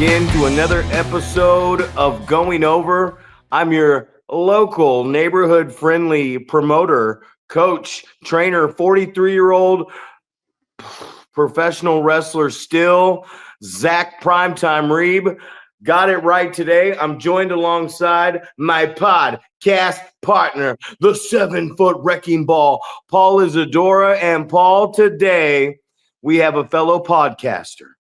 again to another episode of Going Over. I'm your local neighborhood-friendly promoter, coach, trainer, 43-year-old professional wrestler still, Zach Primetime Reeb. Got it right today. I'm joined alongside my podcast partner, the 7-foot wrecking ball, Paul Isadora. And Paul, today we have a fellow podcaster.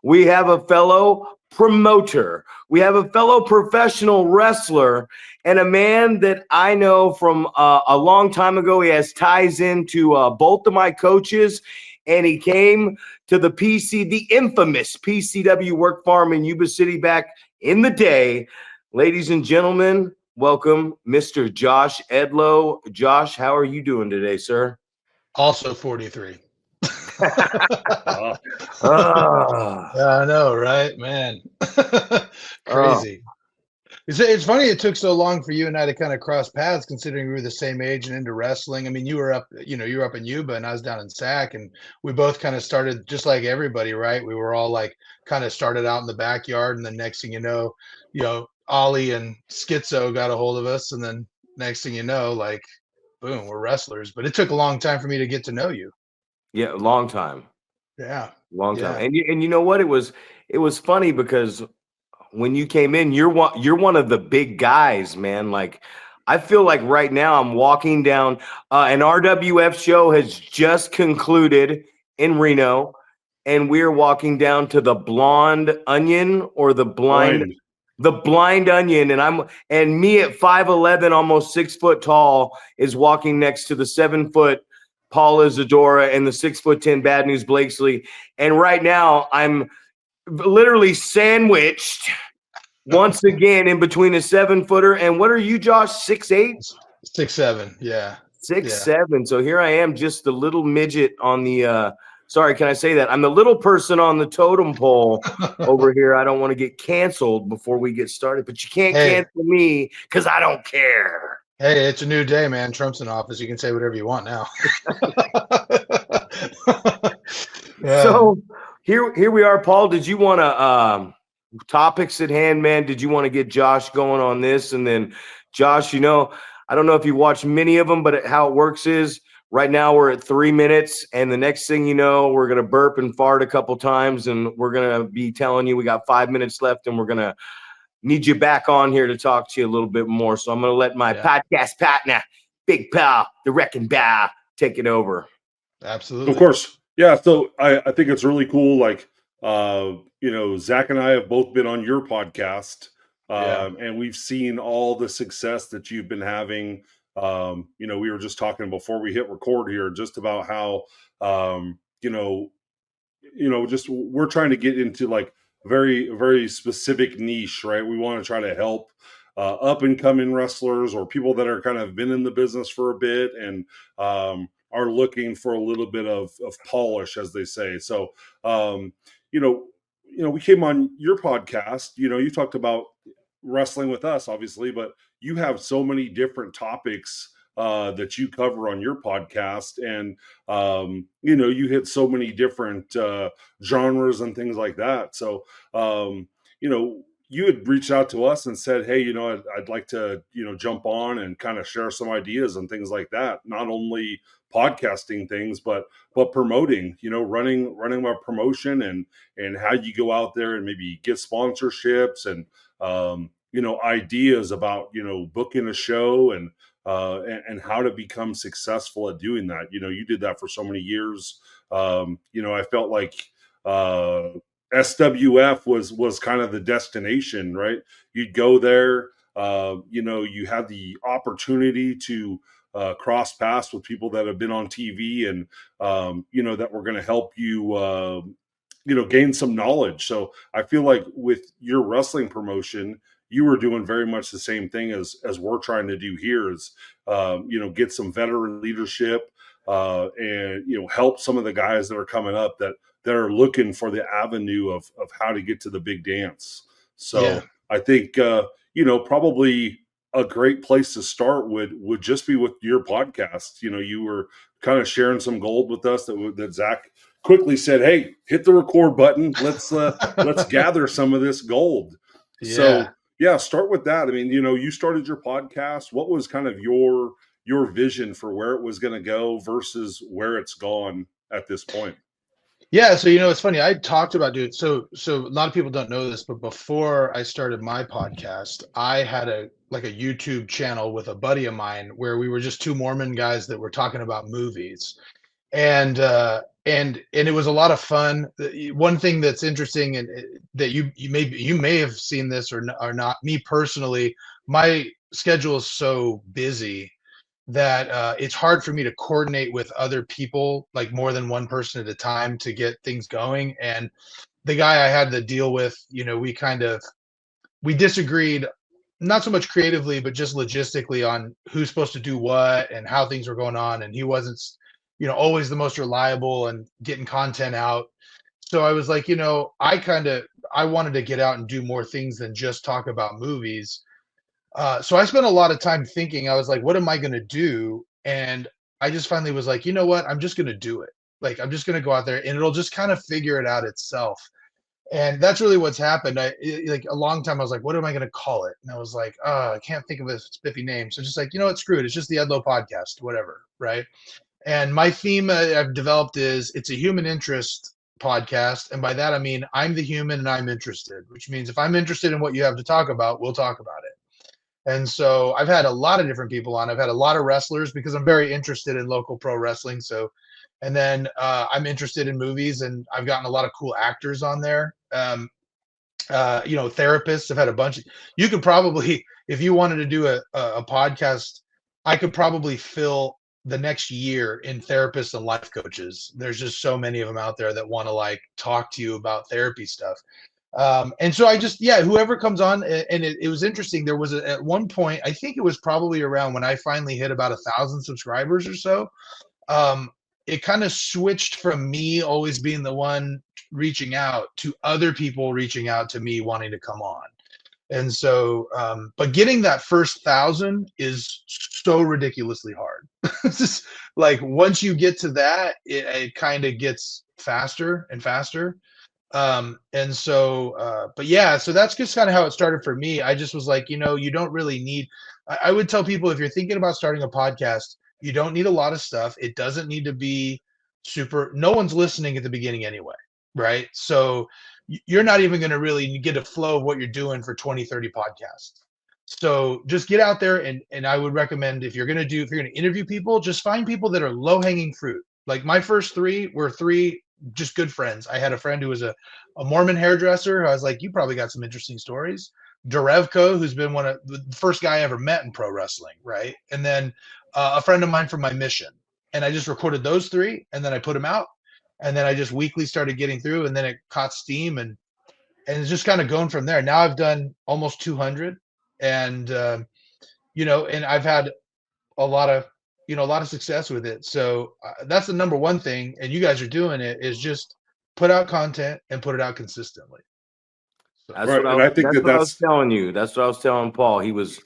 We have a fellow promoter. We have a fellow professional wrestler and a man that I know from a long time ago. He has ties into both of my coaches, and he came to the infamous PCW work farm in Yuba City back in the day. Ladies and gentlemen, welcome Mr. Josh Edlow. Josh, how are you doing today, sir? Also 43. I I know, right, man? Crazy. It's funny it took so long for you and I to kind of cross paths, considering we were the same age and into wrestling. I mean, you were up in Yuba and I was down in Sac, and we both kind of started just like everybody, right? We were all like kind of started out in the backyard, and then next thing you know, Ollie and Schizo got a hold of us, and then next thing you know, like, boom, we're wrestlers. But it took a long time for me to get to know you. Yeah, long time. Yeah. Long time. And you know what? It was funny because when you came in, you're one of the big guys, man. Like, I feel like right now I'm walking down an RWF show has just concluded in Reno, and we're walking down to the Blonde Onion or the Blind Onion, and me at 5'11", almost 6 foot tall, is walking next to the 7-foot Paul Isadora and the 6'10" Bad News Blakesley. And right now I'm literally sandwiched once again in between a 7-footer. And what are you, Josh? 6'8"? 6'7", yeah. 6'7". So here I am, just the little midget on the sorry, can I say that? I'm the little person on the totem pole over here. I don't want to get canceled before we get started, but you can't cancel me because I don't care. Hey, it's a new day, man. Trump's in office. You can say whatever you want now. Yeah. So here we are, Paul. Did you want to topics at hand, man? Did you want to get Josh going on this? And then Josh, I don't know if you watched many of them, but how it works is right now we're at 3 minutes, and the next thing you know, we're going to burp and fart a couple times, and we're going to be telling you we got 5 minutes left, and we're going to need you back on here to talk to you a little bit more. So I'm going to let my podcast partner, Big Pal, the Wrecking Bow, take it over. Absolutely. Of course. Yeah. So I think it's really cool. Like, Zach and I have both been on your podcast, and we've seen all the success that you've been having. We were just talking before we hit record here, just about how, just we're trying to get into like very, very specific niche, right? We want to try to help up and coming wrestlers or people that are kind of been in the business for a bit and are looking for a little bit of polish, as they say. So, we came on your podcast, you talked about wrestling with us, obviously, but you have so many different topics that you cover on your podcast, and you hit so many different genres and things like that. So you had reached out to us and said, hey, I'd like to jump on and kind of share some ideas and things like that, not only podcasting things but promoting, running my promotion and how you go out there and maybe get sponsorships and ideas about booking a show and how to become successful at doing that. You did that for so many years. I felt like SWF was kind of the destination, right? You'd go there, you had the opportunity to cross paths with people that have been on TV and that were going to help you gain some knowledge. So I feel like with your wrestling promotion, you were doing very much the same thing as we're trying to do here is, get some veteran leadership and, help some of the guys that are coming up that are looking for the avenue of how to get to the big dance. So I think, probably a great place to start would just be with your podcast. You were kind of sharing some gold with us that Zach, quickly said, "Hey, hit the record button. Let's gather some of this gold." Yeah. So yeah, start with that. I mean, you started your podcast. What was kind of your vision for where it was going to go versus where it's gone at this point? Yeah, so it's funny. I talked about doing so a lot of people don't know this, but before I started my podcast, I had a YouTube channel with a buddy of mine where we were just two Mormon guys that were talking about movies. And it was a lot of fun. One thing that's interesting, and that you may have seen this or not. Me personally, my schedule is so busy that it's hard for me to coordinate with other people, like more than one person at a time, to get things going. And the guy I had to deal with, we disagreed, not so much creatively, but just logistically on who's supposed to do what and how things were going on. And he wasn't, always the most reliable and getting content out. So I was like, I wanted to get out and do more things than just talk about movies. So I spent a lot of time thinking. I was like, what am I going to do? And I just finally was like, you know what? I'm just going to do it. Like, I'm just going to go out there and it'll just kind of figure it out itself. And that's really what's happened. Like a long time, I was like, what am I going to call it? And I was like, I can't think of a spiffy name. So just like, you know what? Screw it. It's just the Edlow podcast, whatever. Right. And my theme I've developed is it's a human interest podcast. And by that, I mean, I'm the human and I'm interested, which means if I'm interested in what you have to talk about, we'll talk about it. And so I've had a lot of different people on. I've had a lot of wrestlers because I'm very interested in local pro wrestling. So, and then I'm interested in movies, and I've gotten a lot of cool actors on there. Therapists. I've had a bunch. You could probably, if you wanted to do a podcast, I could probably fill the next year in therapists and life coaches. There's just so many of them out there that want to like talk to you about therapy stuff. And so I just, whoever comes on, and it was interesting. There was at one point, I think it was probably around when I finally hit about 1,000 subscribers or so. It kind of switched from me always being the one reaching out to other people reaching out to me wanting to come on. And so, but getting that first 1,000 is so ridiculously hard. It's just like, once you get to that, it kind of gets faster and faster. And so, but yeah, so that's just kind of how it started for me. I just was like, you don't really need, I would tell people, if you're thinking about starting a podcast, you don't need a lot of stuff. It doesn't need to be super, no one's listening at the beginning anyway. Right. So you're not even going to really get a flow of what you're doing for 20, 30 podcasts. So just get out there. And I would recommend, if you're going to interview people, just find people that are low hanging fruit. Like my first three were three just good friends. I had a friend who was a Mormon hairdresser. I was like, you probably got some interesting stories. Derevko, who's been one of the first guy I ever met in pro wrestling, right? And then a friend of mine from my mission. And I just recorded those three, and then I put them out. And then I just weekly started getting through, and then it caught steam, and it's just kind of going from there. Now I've done almost 200, and and I've had a lot of success with it. So that's the number one thing, and you guys are doing it, is just put out content and put it out consistently. That's right. What I was telling you. That's what I was telling Paul. He was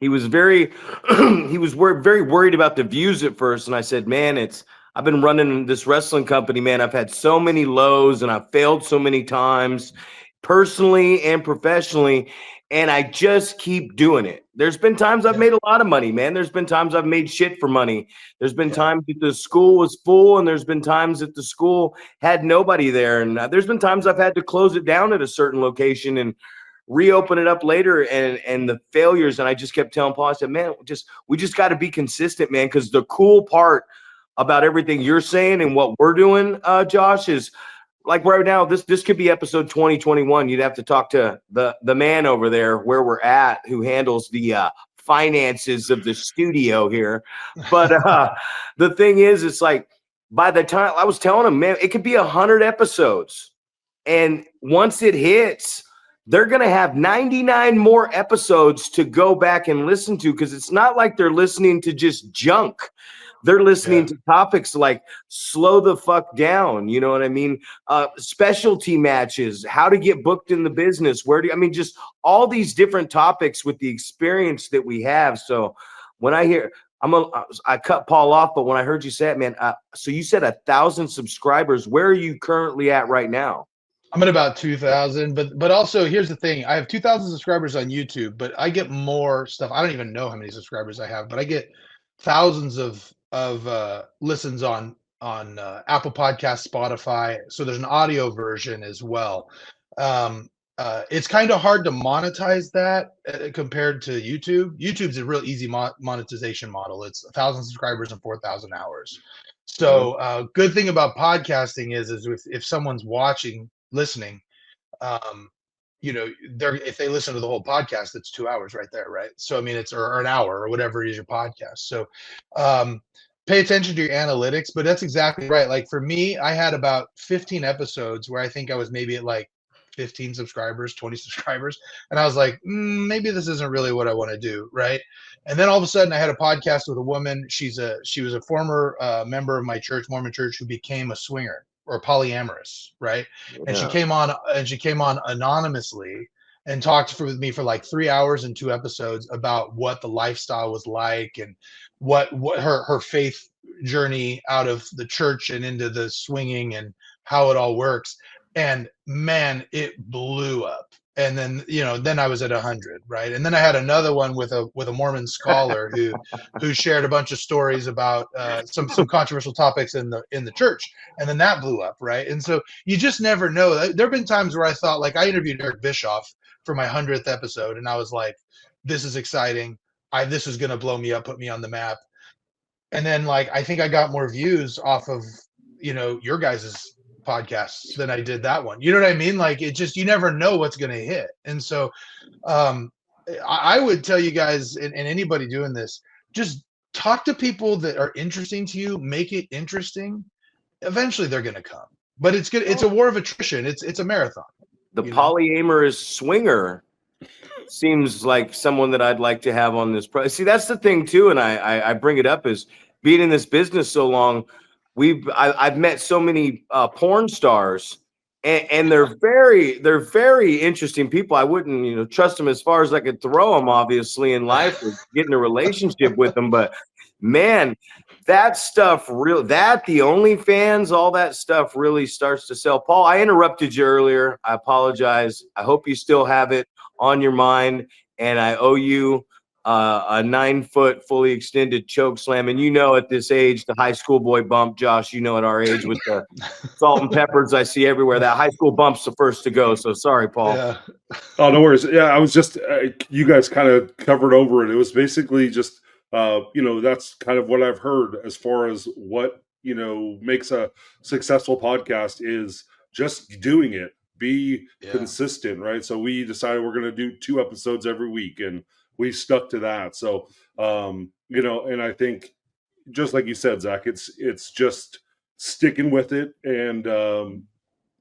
very very worried about the views at first, and I said, man, I've been running this wrestling company, man. I've had so many lows and I've failed so many times, personally and professionally, and I just keep doing it. There's been times I've made a lot of money, man. There's been times I've made shit for money. There's been times that the school was full, and there's been times that the school had nobody there. And there's been times I've had to close it down at a certain location and reopen it up later, and the failures. And I just kept telling Paul, I said, man, we just got to be consistent, man. Because the cool part about everything you're saying and what we're doing, Josh, is like right now, this could be episode 2021. You'd have to talk to the man over there where we're at, who handles the finances of the studio here. But the thing is, it's like, by the time I was telling him, man, it could be 100 episodes. And once it hits, they're going to have 99 more episodes to go back and listen to, because it's not like they're listening to just junk. They're listening to topics like slow the fuck down. You know what I mean? Specialty matches, how to get booked in the business. Just all these different topics with the experience that we have. So when I hear I cut Paul off, but when I heard you say it, man, so you said 1,000 subscribers. Where are you currently at right now? I'm at about 2,000, but also here's the thing. I have 2,000 subscribers on YouTube, but I get more stuff. I don't even know how many subscribers I have, but I get thousands of listens on Apple Podcasts, Spotify. So there's an audio version as well. It's kind of hard to monetize that compared to YouTube. YouTube's a real easy monetization model. It's 1,000 subscribers and 4,000 hours. So good thing about podcasting is if someone's listening, if they listen to the whole podcast, it's 2 hours right there, right? So I mean, it's or an hour or whatever it is your podcast. So pay attention to your analytics, but that's exactly right. Like for me, I had about 15 episodes where I think I was maybe at like 15 subscribers, 20 subscribers. And I was like, maybe this isn't really what I want to do. Right. And then all of a sudden I had a podcast with a woman. She was a former member of my church, Mormon church, who became a swinger or polyamorous. Right. And she came on anonymously and talked with me for like 3 hours and 2 episodes about what the lifestyle was like and what her faith journey out of the church and into the swinging and how it all works. And man, it blew up. And then, then I was at 100, right? And then I had another one with a Mormon scholar who shared a bunch of stories about some controversial topics in the church, and then that blew up, right? And so you just never know. There have been times where I thought, like, I interviewed Eric Bischoff for my 100th episode, and I was like, this is exciting. This is going to blow me up, put me on the map. And then, like, I think I got more views off of your guys's podcasts than I did that one. You know what I mean? Like, it just, you never know what's going to hit. And so I would tell you guys and anybody doing this, just talk to people that are interesting to you, make it interesting. Eventually they're going to come, but it's good. It's a war of attrition. It's a marathon. The polyamorous swinger seems like someone that I'd like to have on this. See, that's the thing too. And I bring it up is being in this business so long. I've met so many porn stars, and they're very interesting people. I wouldn't trust them as far as I could throw them, obviously, in life, or get in a relationship with them. But man, that stuff the OnlyFans, all that stuff really starts to sell. Paul, I interrupted you earlier. I apologize. I hope you still have it on your mind, and I owe you a 9-foot fully extended choke slam. And at this age, the high school boy bump, Josh, at our age with the salt and peppers I see everywhere, that high school bump's the first to go. So sorry, Paul. Yeah. Oh, no worries. Yeah, I was just, you guys kind of covered over it. It was basically just, that's kind of what I've heard as far as what, makes a successful podcast is just doing it, be consistent, right? So we decided we're going to do 2 episodes every week, and we stuck to that. So, and I think just like you said, Zach, it's just sticking with it, and, and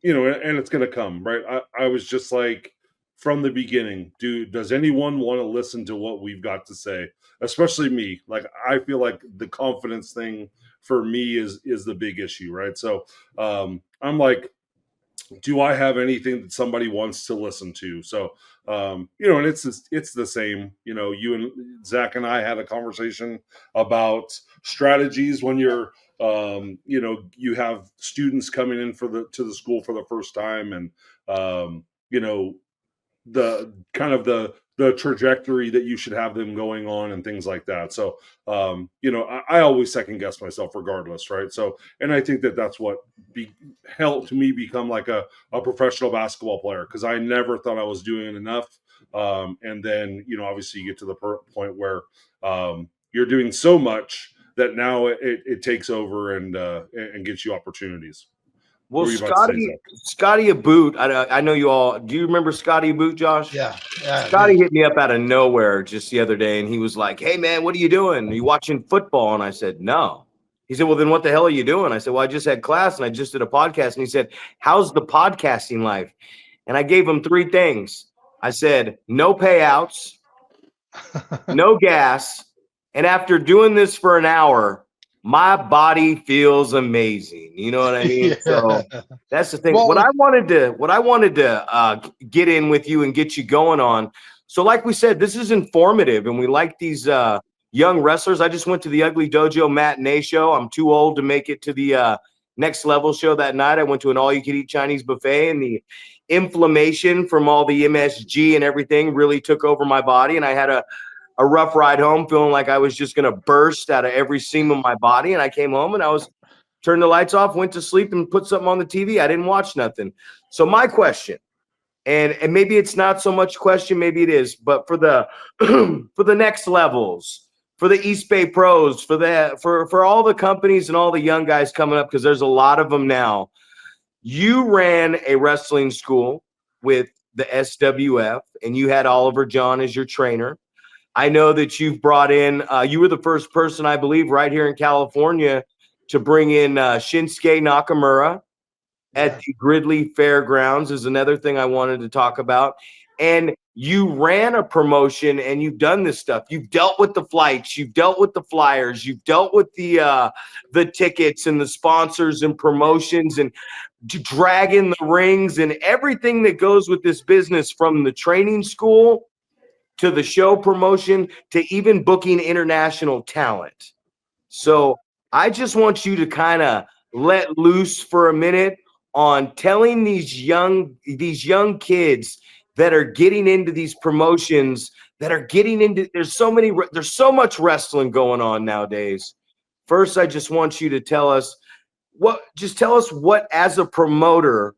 it's going to come, right? I was just like, from the beginning, does anyone want to listen to what we've got to say? Especially me. Like, I feel like the confidence thing for me is the big issue, right? So, I'm like, do I have anything that somebody wants to listen to? So, and it's the same, you and Zach and I had a conversation about strategies when you're, you have students coming in to the school for the first time, and, the kind of the trajectory that you should have them going on and things like that. So, I always second guess myself regardless. Right. So, and I think that's what helped me become like a professional basketball player, because I never thought I was doing enough. And then, obviously you get to the point where you're doing so much that now it takes over and gets you opportunities. Well, Scotty Aboot, I know you all. Do you remember Scotty Aboot, Josh? Yeah. Scotty hit me up out of nowhere just the other day, and he was like, "Hey, man, what are you doing? Are you watching football?" And I said, "No." He said, "Well, then what the hell are you doing?" I said, "Well, I just had class, and I just did a podcast." And he said, "How's the podcasting life?" And I gave him 3 things. I said, "No payouts, no gas, and after doing this for an hour, my body feels amazing." You know what I mean? Yeah. So that's the thing. Well, what I wanted to get in with you and get you going on. So like we said, this is informative, and we like these young wrestlers. I just went to the Ugly Dojo matinee show. I'm too old to make it to the Next Level show that night. I went to an all-you-can-eat Chinese buffet, and the inflammation from all the MSG and everything really took over my body, and I had a rough ride home, feeling like I was just going to burst out of every seam of my body. And I came home and turned the lights off, went to sleep, and put something on the TV. I didn't watch nothing. So my question, and maybe it's not so much question, maybe it is, but for the for the next levels, for the East Bay pros, for all the companies and all the young guys coming up, because there's a lot of them now. You ran a wrestling school with the SWF, and you had Oliver John as your trainer. I know that you've brought in, you were the first person, I believe, right here in California to bring in Shinsuke Nakamura at the Gridley Fairgrounds is another thing I wanted to talk about. And you ran a promotion and you've done this stuff. You've dealt with the flights, you've dealt with the flyers, you've dealt with the tickets and the sponsors and promotions and dragging the rings and everything that goes with this business, from the training school to the show promotion, to even booking international talent. So I just want you to kind of let loose for a minute on telling these young kids that are getting into these promotions, that are getting into, there's so much wrestling going on nowadays. First, I just want you to tell us what, as a promoter,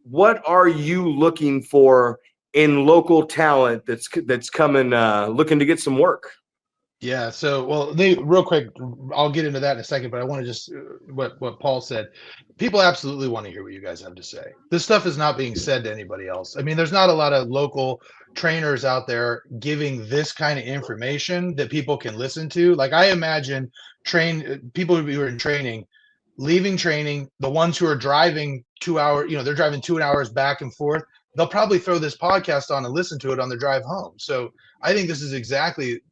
what are you looking for in local talent that's coming looking to get some work? Yeah. So, well, real quick, I'll get into that in a second, but I want to just what Paul said. People absolutely want to hear what you guys have to say. This stuff is not being said to anybody else. I mean, there's not a lot of local trainers out there giving this kind of information that people can listen to. Like, I imagine people who are in training, leaving training, the ones who are driving 2 hours, they're driving 2 hours back and forth. They'll probably throw this podcast on and listen to it on their drive home. So I think this is exactly.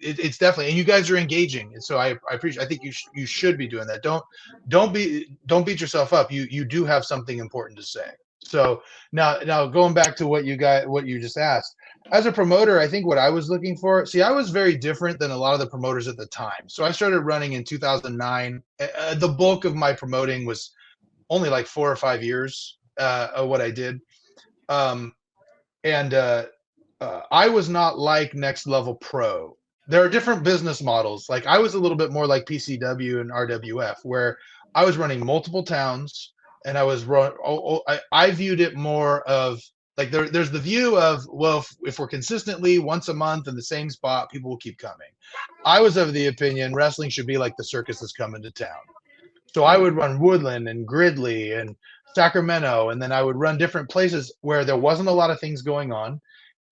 It's definitely, and you guys are engaging, and so I appreciate. I think you should be doing that. Don't beat yourself up. You do have something important to say. So now going back to what you just asked, as a promoter, I think what I was looking for. See, I was very different than a lot of the promoters at the time. So I started running in 2009. The bulk of my promoting was only like 4 or 5 years of what I did, and I was not like Next Level Pro. There are different business models. Like, I was a little bit more like PCW and RWF, where I was running multiple towns, and I was I viewed it more of like there's the view of, well, if we're consistently once a month in the same spot, people will keep coming. I was of the opinion wrestling should be like the circus that's coming to town. So I would run Woodland and Gridley and Sacramento, and then I would run different places where there wasn't a lot of things going on.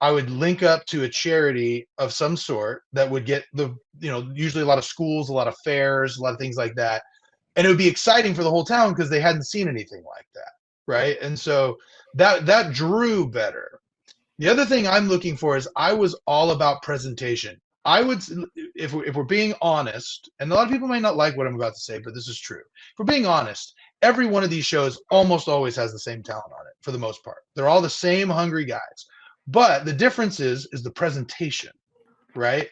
I would link up to a charity of some sort that would get usually a lot of schools, a lot of fairs, a lot of things like that. And it would be exciting for the whole town because they hadn't seen anything like that. Right. And so that drew better. The other thing I'm looking for is I was all about presentation. I would, if we're being honest, and a lot of people might not like what I'm about to say, but this is true. If we're being honest, every one of these shows almost always has the same talent on it for the most part. They're all the same hungry guys. But the difference is the presentation, right?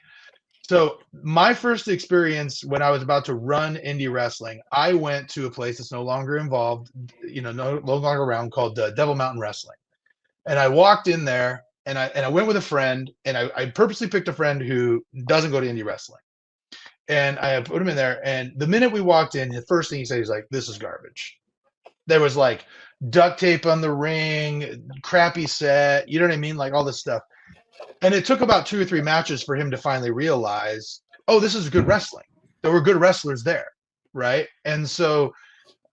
So my first experience when I was about to run indie wrestling, I went to a place that's no longer involved, no longer around, called Devil Mountain Wrestling. And I walked in there, and I went with a friend, and I purposely picked a friend who doesn't go to indie wrestling. And I put him in there, and the minute we walked in, the first thing he said, he's like, "This is garbage." There was like duct tape on the ring, crappy set, you know what I mean? Like all this stuff. And it took about 2 or 3 matches for him to finally realize, oh, this is good wrestling. There were good wrestlers there, right? And so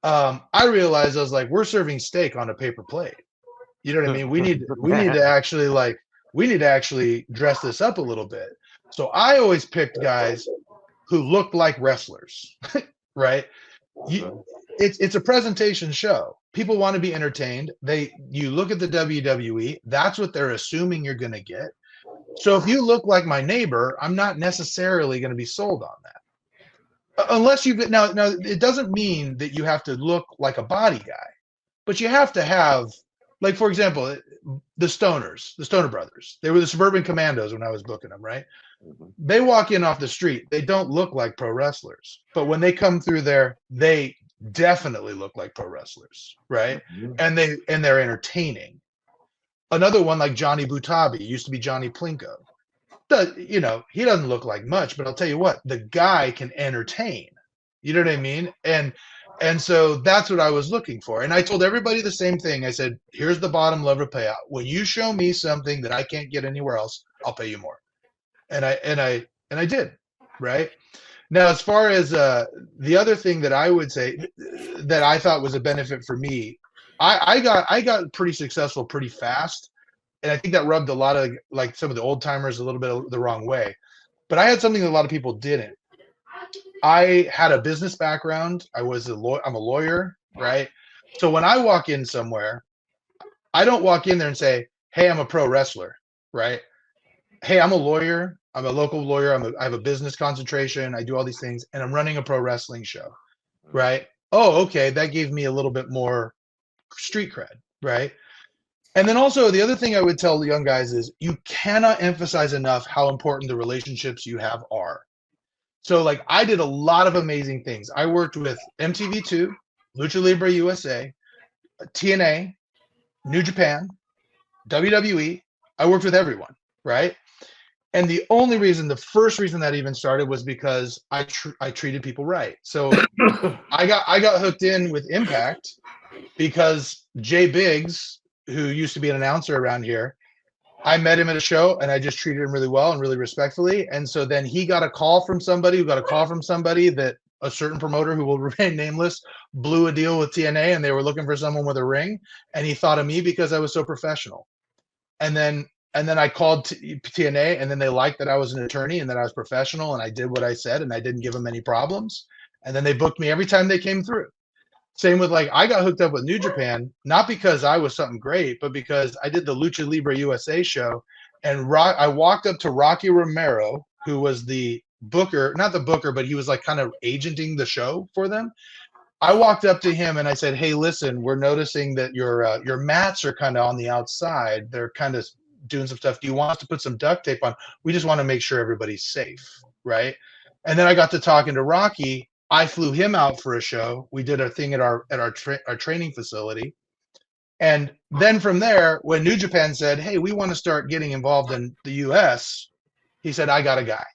I realized, I was like, we're serving steak on a paper plate. You know what I mean? We need to actually dress this up a little bit. So I always picked guys who looked like wrestlers, right? It's a presentation show. People want to be entertained. You look at the WWE, that's what they're assuming you're going to get. So if you look like my neighbor, I'm not necessarily going to be sold on that. Unless you've now it doesn't mean that you have to look like a body guy, but you have to have, like for example, the Stoner Brothers, they were the Suburban Commandos when I was booking them, right? They walk in off the street, they don't look like pro wrestlers, but when they come through there, they definitely look like pro wrestlers, right? And they're entertaining. Another one like Johnny Butabi, used to be Johnny Plinko. He doesn't look like much, but I'll tell you what, the guy can entertain. You know what I mean? And so that's what I was looking for. And I told everybody the same thing. I said, here's the bottom level payout. When you show me something that I can't get anywhere else, I'll pay you more. And I did, right? Now, as far as the other thing that I would say that I thought was a benefit for me, I got pretty successful pretty fast. And I think that rubbed a lot of like some of the old timers a little bit the wrong way. But I had something that a lot of people didn't. I had a business background. I'm a lawyer, right? So when I walk in somewhere, I don't walk in there and say, hey, I'm a pro wrestler, right? Hey, I'm a lawyer. I'm a local lawyer. I have a business concentration. I do all these things, and I'm running a pro wrestling show, right? Oh, okay. That gave me a little bit more street cred, right? And then also the other thing I would tell the young guys is you cannot emphasize enough how important the relationships you have are. So like I did a lot of amazing things. I worked with MTV2, Lucha Libre USA, TNA, New Japan, WWE. I worked with everyone, right? And the first reason that even started was because I treated people right. So I got hooked in with Impact because Jay Biggs, who used to be an announcer around here, I met him at a show and I just treated him really well and really respectfully. And so then he got a call from somebody that a certain promoter who will remain nameless blew a deal with TNA and they were looking for someone with a ring. And he thought of me because I was so professional. And then I called TNA and then they liked that I was an attorney and that I was professional and I did what I said and I didn't give them any problems. And then they booked me every time they came through. Same with like, I got hooked up with New Japan, not because I was something great, but because I did the Lucha Libre USA show. And I walked up to Rocky Romero, who was the booker, not the booker, but he was like kind of agenting the show for them. I walked up to him and I said, hey, listen, we're noticing that your mats are kind of on the outside. They're kind of doing some stuff. Do you want us to put some duct tape on? We just want to make sure everybody's safe, right? And then I got to talking to Rocky. I flew him out for a show. We did a thing at our training facility. And then from there, when New Japan said, hey, we want to start getting involved in the US, he said, I got a guy.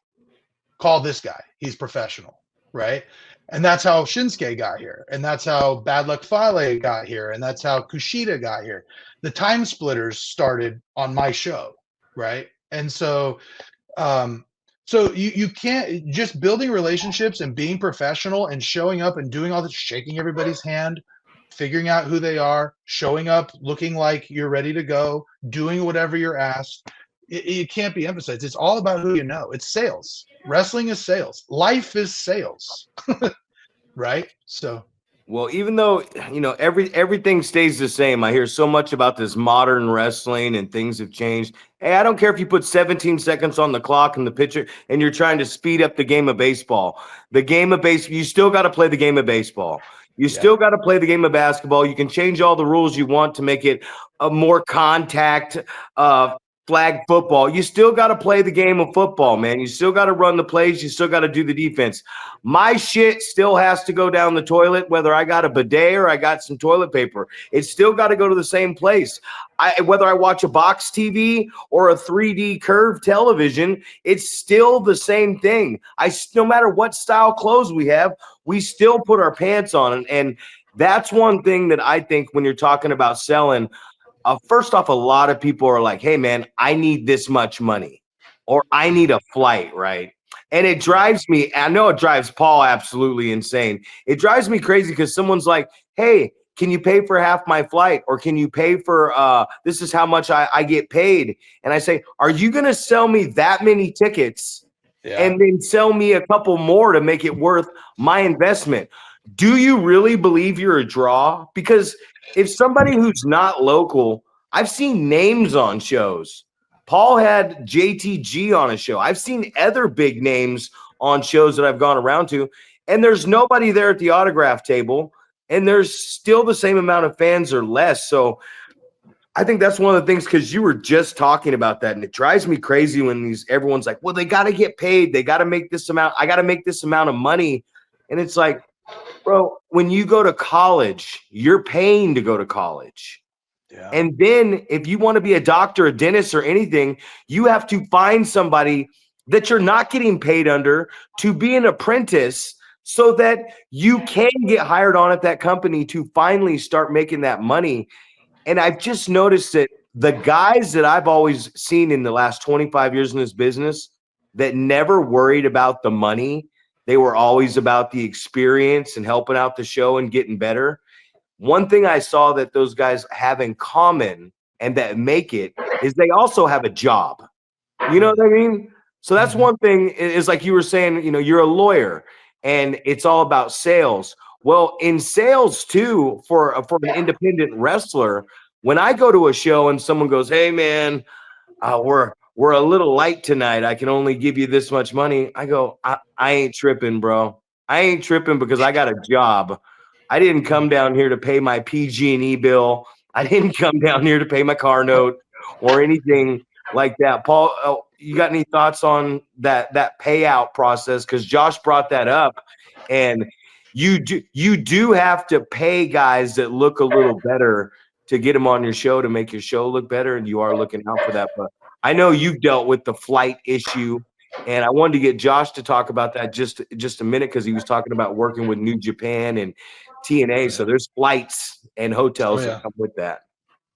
Call this guy. He's professional, right? And that's how Shinsuke got here. And that's how Bad Luck Fale got here. And that's how Kushida got here. The Time Splitters started on my show, right? And so so you can't just building relationships and being professional and showing up and doing all this, shaking everybody's hand, figuring out who they are, showing up, looking like you're ready to go, doing whatever you're asked. It can't be emphasized. It's all about who you know. It's sales. Wrestling is sales. Life is sales. Right? So. Well, even though, everything stays the same, I hear so much about this modern wrestling and things have changed. Hey, I don't care if you put 17 seconds on the clock in the picture and you're trying to speed up the game of baseball. The game of baseball, you still got to play the game of baseball. You still got to play the game of basketball. You can change all the rules you want to make it a more contact flag football. You still got to play the game of football, man. You still got to run the plays. You still got to do the defense. My shit still has to go down the toilet, whether I got a bidet or I got some toilet paper. It's still got to go to the same place. Whether I watch a box TV or a 3D curved television, it's still the same thing. No matter what style clothes we have, we still put our pants on. And that's one thing that I think when you're talking about selling, first off, a lot of people are like, hey, man, I need this much money or I need a flight, right? And it drives me, I know it drives Paul absolutely insane. It drives me crazy because someone's like, hey, can you pay for half my flight? Or can you pay for, this is how much I get paid. And I say, are you going to sell me that many tickets and then sell me a couple more to make it worth my investment? Do you really believe you're a draw? Because if somebody who's not local, I've seen names on shows. Paul had JTG on a show. I've seen other big names on shows that I've gone around to, and there's nobody there at the autograph table, and there's still the same amount of fans or less. So I think that's one of the things, because you were just talking about that, and it drives me crazy when everyone's like, well, they got to get paid. They got to make this amount. I got to make this amount of money. And it's like, bro, when you go to college, you're paying to go to college. Yeah. And then if you want to be a doctor, a dentist, or anything, you have to find somebody that you're not getting paid under to be an apprentice so that you can get hired on at that company to finally start making that money. And I've just noticed that the guys that I've always seen in the last 25 years in this business that never worried about the money, they were always about the experience and helping out the show and getting better. One thing I saw that those guys have in common and that make it is they also have a job. You know what I mean? So that's one thing, is like you were saying, you know, you're a lawyer and it's all about sales. Well, in sales too, for an independent wrestler, when I go to a show and someone goes, hey man, we're a little light tonight, I can only give you this much money. I go, I ain't tripping, bro. I ain't tripping, because I got a job. I didn't come down here to pay my PG&E bill. I didn't come down here to pay my car note or anything like that. Paul, you got any thoughts on that payout process? Because Josh brought that up, and you do have to pay guys that look a little better to get them on your show, to make your show look better, and you are looking out for that. But I know you've dealt with the flight issue, and I wanted to get Josh to talk about that just a minute, because he was talking about working with New Japan and TNA. So there's flights and hotels that come with that.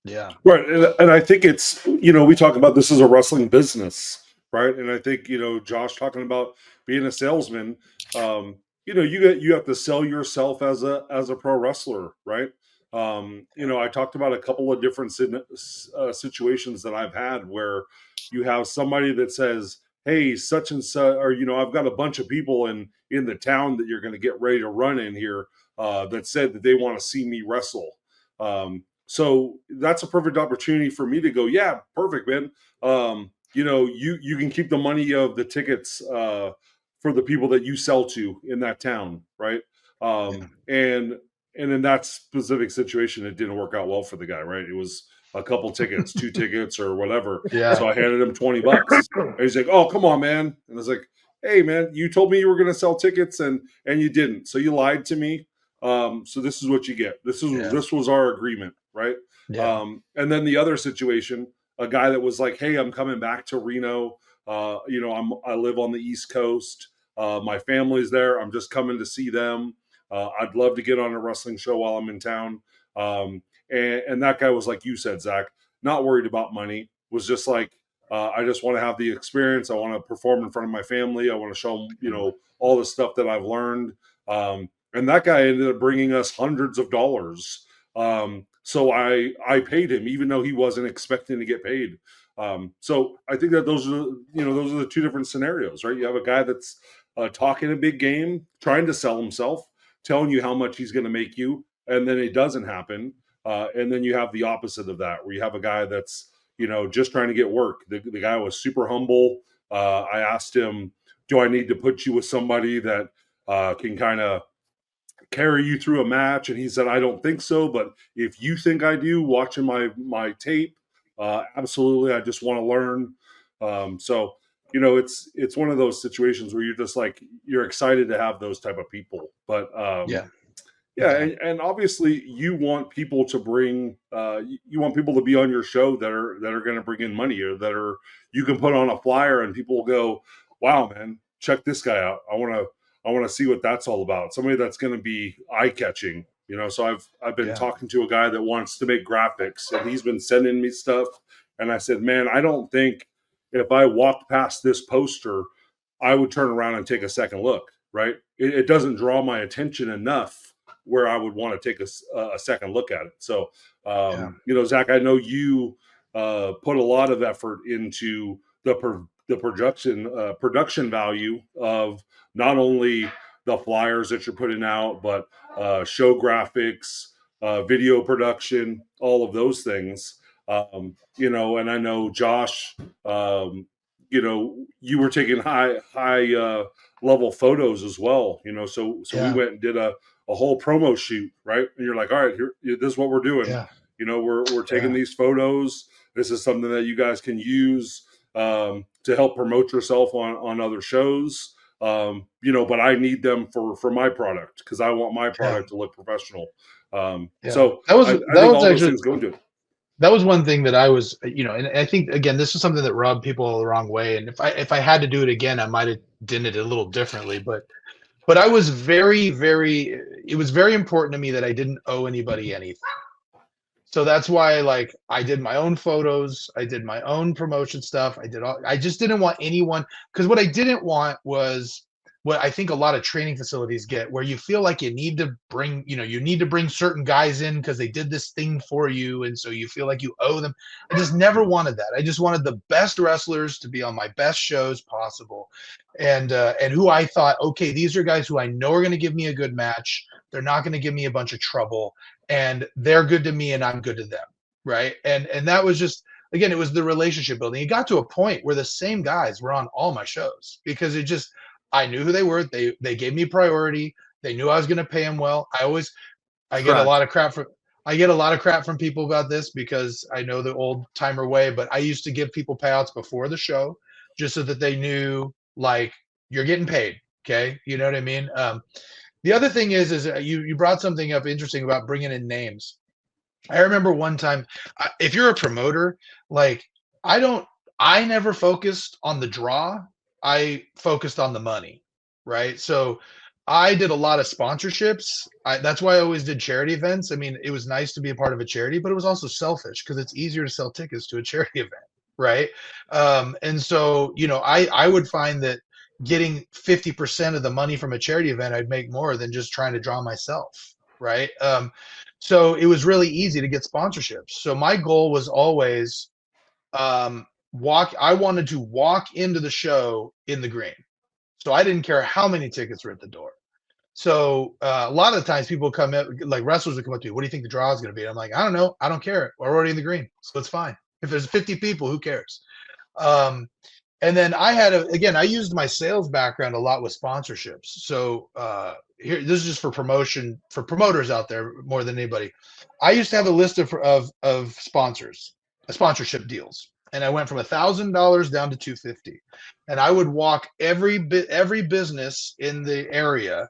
Yeah. Right. And I think it's, you know, we talk about this as a wrestling business, right? And I think, you know, Josh talking about being a salesman, you know, you have to sell yourself as a pro wrestler, right? You know, I talked about a couple of different situations that I've had where you have somebody that says, hey, such and such, or, you know, I've got a bunch of people in the town that you're going to get ready to run in here that said that they want to see me wrestle. So that's a perfect opportunity for me to go, yeah, perfect, man. You know, you can keep the money of the tickets for the people that you sell to in that town, right? And in that specific situation, it didn't work out well for the guy, right? It was a couple tickets, 2 tickets or whatever. Yeah. So I handed him $20. And he's like, oh, come on, man. And I was like, hey, man, you told me you were going to sell tickets and you didn't. So you lied to me. So this is what you get. This was our agreement, right? Yeah. And then the other situation, a guy that was like, hey, I'm coming back to Reno. You know, I live on the East Coast. My family's there. I'm just coming to see them. I'd love to get on a wrestling show while I'm in town. And that guy was like you said, Zach, not worried about money, was just like, I just want to have the experience. I want to perform in front of my family. I want to show them, you know, all the stuff that I've learned. And that guy ended up bringing us hundreds of dollars. So I paid him, even though he wasn't expecting to get paid. So I think that those are the 2 different scenarios, right? You have a guy that's talking a big game, trying to sell himself, telling you how much he's going to make you, and then it doesn't happen. And then you have the opposite of that, where you have a guy that's, you know, just trying to get work. The guy was super humble. I asked him, do I need to put you with somebody that can kind of carry you through a match? And he said, I don't think so, but if you think I do, watching my tape, absolutely, I just want to learn. So, you know, it's one of those situations where you're just like, you're excited to have those type of people. But and obviously you want people to bring you want people to be on your show that are going to bring in money, or that are, you can put on a flyer and people will go, wow, man, check this guy out. I want to see what that's all about. Somebody that's going to be eye-catching, you know. So I've been talking to a guy that wants to make graphics, and he's been sending me stuff. And I said, man, I don't think if I walked past this poster, I would turn around and take a second look, right? It doesn't draw my attention enough where I would want to take a second look at it. So, you know, Zach, I know you put a lot of effort into the production value of not only the flyers that you're putting out, but show graphics, video production, all of those things. You know, and I know Josh, you know, you were taking high level photos as well, you know, so we went and did a whole promo shoot, right? And you're like, all right, here, this is what we're doing. Yeah. You know, we're taking these photos. This is something that you guys can use to help promote yourself on other shows. You know, but I need them for my product because I want my product to look professional. So I think all those things go into it. That was one thing that I was, you know, and I think again, this is something that rubbed people the wrong way. And if I had to do it again, I might have done it a little differently. But I was it was very important to me that I didn't owe anybody anything. So that's why, like, I did my own photos, I did my own promotion stuff. I just didn't want anyone, because what I didn't want was what I think a lot of training facilities get, where you feel like you need to bring, you need to bring certain guys in because they did this thing for you. And so you feel like you owe them. I just never wanted that. I just wanted the best wrestlers to be on my best shows possible. And who I thought, okay, these are guys who I know are going to give me a good match. They're not going to give me a bunch of trouble, and they're good to me and I'm good to them. Right. And that was just, again, it was the relationship building. It got to a point where the same guys were on all my shows because I knew who they were. They gave me priority. They knew I was going to pay them well. I get a lot of crap from people about this because I know the old timer way, but I used to give people payouts before the show just so that they knew, like, you're getting paid. Okay. You know what I mean? The other thing is you brought something up interesting about bringing in names. I remember one time, if you're a promoter, like, I never focused on the draw. I focused on the money, right? So I did a lot of sponsorships. That's why I always did charity events. I mean, it was nice to be a part of a charity, but it was also selfish because it's easier to sell tickets to a charity event, right? And so, I would find that getting 50% of the money from a charity event, I'd make more than just trying to draw myself, right? So it was really easy to get sponsorships. So my goal was always I wanted to walk into the show in the green. So I didn't care how many tickets were at the door. So a lot of the times people come in, like wrestlers would come up to me, what do you think the draw is going to be? I'm like, I don't know. I don't care. We're already in the green. So it's fine. If there's 50 people, who cares? And then I used my sales background a lot with sponsorships. So this is just for promotion, for promoters out there more than anybody. I used to have a list of sponsors, sponsorship deals. And I went from $1,000 down to $250. And I would walk every business in the area,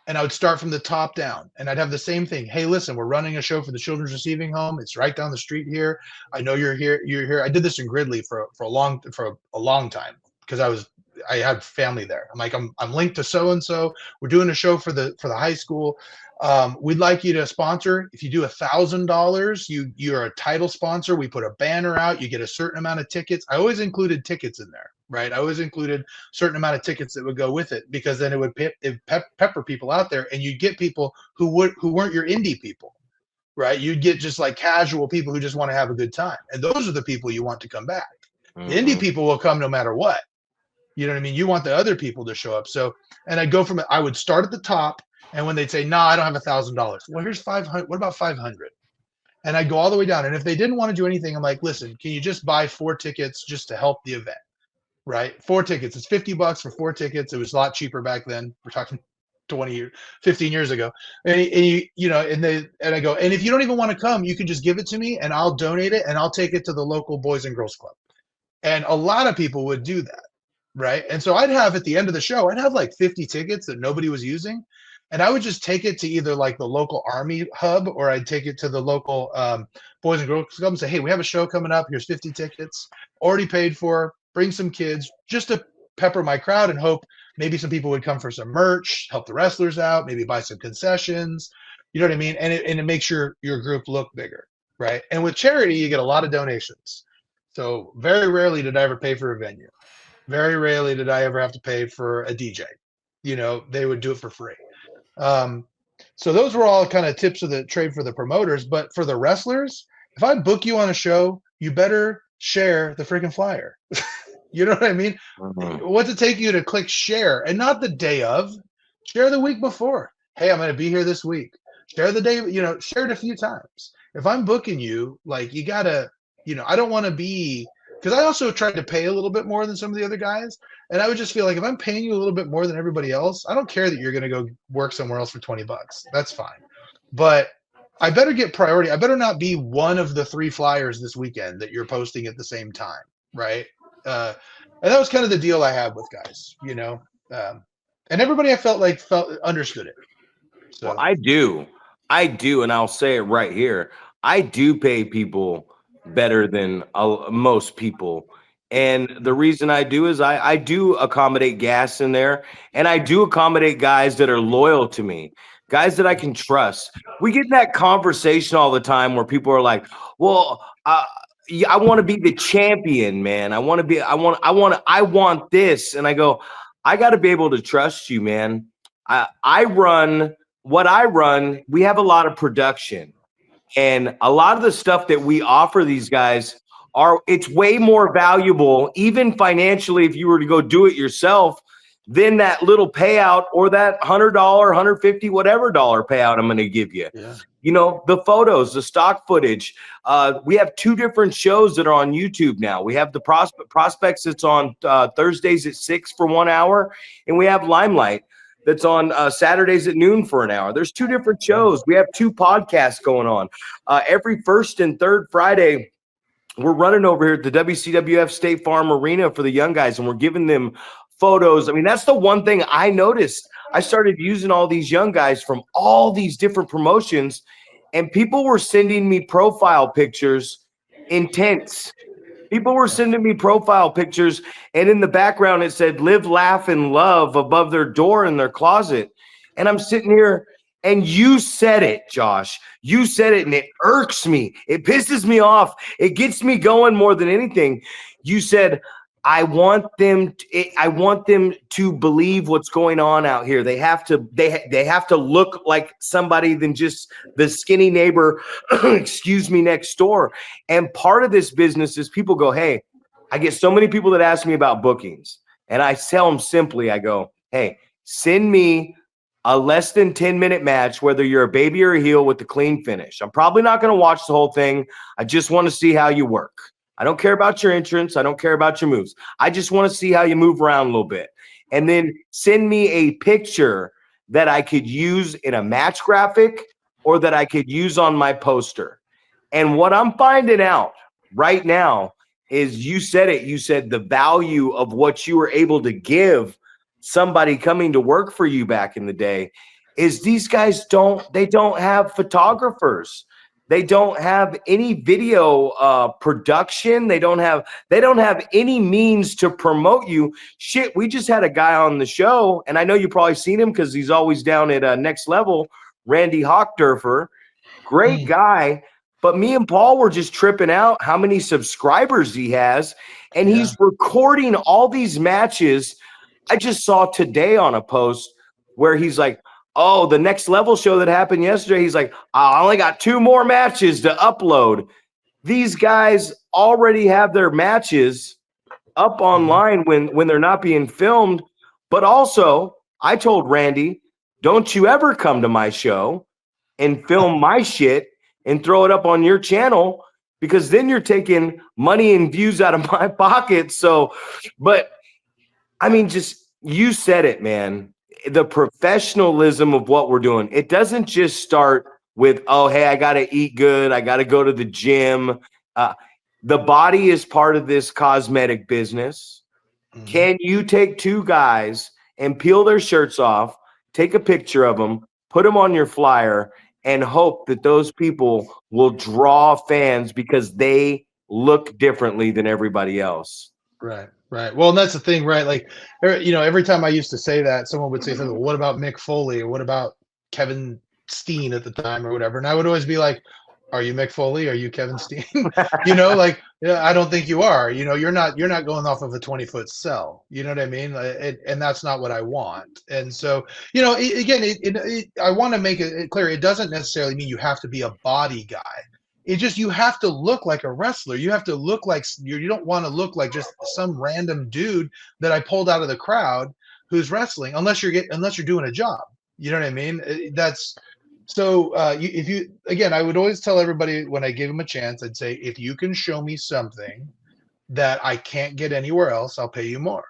and I would start from the top down. And I'd have the same thing. Hey, listen, we're running a show for the Children's Receiving Home. It's right down the street here. I know you're here. You're here. I did this in Gridley for a long time because I had family there. I'm like, I'm linked to so and so. We're doing a show for the high school. We'd like you to sponsor. If you do $1,000, you're a title sponsor. We put a banner out. You get a certain amount of tickets. I always included tickets in there, right? I always included a certain amount of tickets that would go with it because then it would pepper people out there, and you'd get people who weren't your indie people, right? You'd get just like casual people who just want to have a good time, and those are the people you want to come back. Mm-hmm. The indie people will come no matter what. You know what I mean? You want the other people to show up. So, and I would start at the top. And when they'd say, no, I don't have $1,000. Well, here's 500. What about 500? And I'd go all the way down. And if they didn't want to do anything, I'm like, listen, can you just buy 4 tickets just to help the event? Right? 4 tickets. It's $50 for 4 tickets. It was a lot cheaper back then. We're talking 15 years ago. And I go, and if you don't even want to come, you can just give it to me and I'll donate it and I'll take it to the local Boys and Girls Club. And a lot of people would do that. Right? And so I'd have at the end of the show, I'd have like 50 tickets that nobody was using. And I would just take it to either like the local Army hub, or I'd take it to the local Boys and Girls Club and say, hey, we have a show coming up. Here's 50 tickets, already paid for. Bring some kids just to pepper my crowd and hope maybe some people would come for some merch, help the wrestlers out, maybe buy some concessions. You know what I mean? And it makes your group look bigger, right? And with charity, you get a lot of donations. So very rarely did I ever pay for a venue. Very rarely did I ever have to pay for a DJ. They would do it for free. So those were all kind of tips of the trade for the promoters. But for the wrestlers, if I book you on a show, you better share the freaking flyer. You know what I mean? Mm-hmm. What's it take you to click share, and not the day of? Share the week before. Hey, I'm going to be here this week. Share the day, share it a few times. If I'm booking you, like, you got to, I don't want to be, because I also tried to pay a little bit more than some of the other guys. And I would just feel like if I'm paying you a little bit more than everybody else, I don't care that you're going to go work somewhere else for $20. That's fine. But I better get priority. I better not be one of the 3 flyers this weekend that you're posting at the same time, right? And that was kind of the deal I had with guys, and everybody I felt understood it. Well, So I do, and I'll say it right here. I do pay people better than most people. And the reason I do is I do accommodate gas in there, and I do accommodate guys that are loyal to me, guys that I can trust. We get in that conversation all the time where people are like, well, yeah, I want to be the champion, man. I want this. And I go, I got to be able to trust you, man. I run what I run. We have a lot of production. And a lot of the stuff that we offer these guys it's way more valuable, even financially, if you were to go do it yourself, than that little payout or that $100, $150, whatever dollar payout I'm going to give you. yeah. The photos, the stock footage. We have 2 different shows that are on YouTube now. We have the Prospects that's on Thursdays at 6 for 1 hour, and we have Limelight that's on Saturdays at noon for an hour. There's 2 different shows. We have 2 podcasts going on. Every first and third Friday, we're running over here at the WCWF State Farm Arena for the young guys, and we're giving them photos. I mean, that's the one thing I noticed. I started using all these young guys from all these different promotions, and people were sending me profile pictures in tents. People were sending me profile pictures, and in the background it said "Live, Laugh, and Love" above their door in their closet. And I'm sitting here, and you said it, Josh. You said it, and it irks me. It pisses me off. It gets me going more than anything. You said, I want them to believe what's going on out here. They have to look like somebody than just the skinny neighbor, excuse me, next door. And part of this business is people go, hey, I get so many people that ask me about bookings, and I tell them simply, I go, hey, send me a less than 10-minute match, whether you're a baby or a heel, with the clean finish. I'm probably not going to watch the whole thing. I just want to see how you work. I don't care about your entrance. I don't care about your moves. I just want to see how you move around a little bit. And then send me a picture that I could use in a match graphic or that I could use on my poster. And what I'm finding out right now is, you said it. You said the value of what you were able to give somebody coming to work for you back in the day is these guys don't have photographers. They don't have any video production. They don't have any means to promote you. Shit, we just had a guy on the show, and I know you probably seen him because he's always down at Next Level, Randy Hockdorfer. Great guy. But me and Paul were just tripping out how many subscribers he has, and he's recording all these matches. I just saw today on a post where he's like, oh, the Next Level show that happened yesterday, he's like, I only got 2 more matches to upload. These guys already have their matches up online when they're not being filmed. But also, I told Randy, don't you ever come to my show and film my shit and throw it up on your channel, because then you're taking money and views out of my pocket. So, but I mean, just, you said it, man. The professionalism of what we're doing. It doesn't just start with, oh, hey, I got to eat good. I got to go to the gym. The body is part of this cosmetic business. Can you take 2 guys and peel their shirts off, take a picture of them, put them on your flyer, and hope that those people will draw fans because they look differently than everybody else? Right. Well, and that's the thing, right? Like, every time I used to say that, someone would say something, well, what about Mick Foley, or what about Kevin Steen at the time, or whatever? And I would always be like, are you Mick Foley? Are you Kevin Steen? I don't think you are. You're not going off of a 20-foot cell. You know what I mean? And that's not what I want. And so, I want to make it clear. It doesn't necessarily mean you have to be a body guy. It's just, you have to look like a wrestler. You have to look like, you don't want to look like just some random dude that I pulled out of the crowd who's wrestling, unless you're doing a job. You know what I mean? That's so. I would always tell everybody when I give them a chance, I'd say, if you can show me something that I can't get anywhere else, I'll pay you more.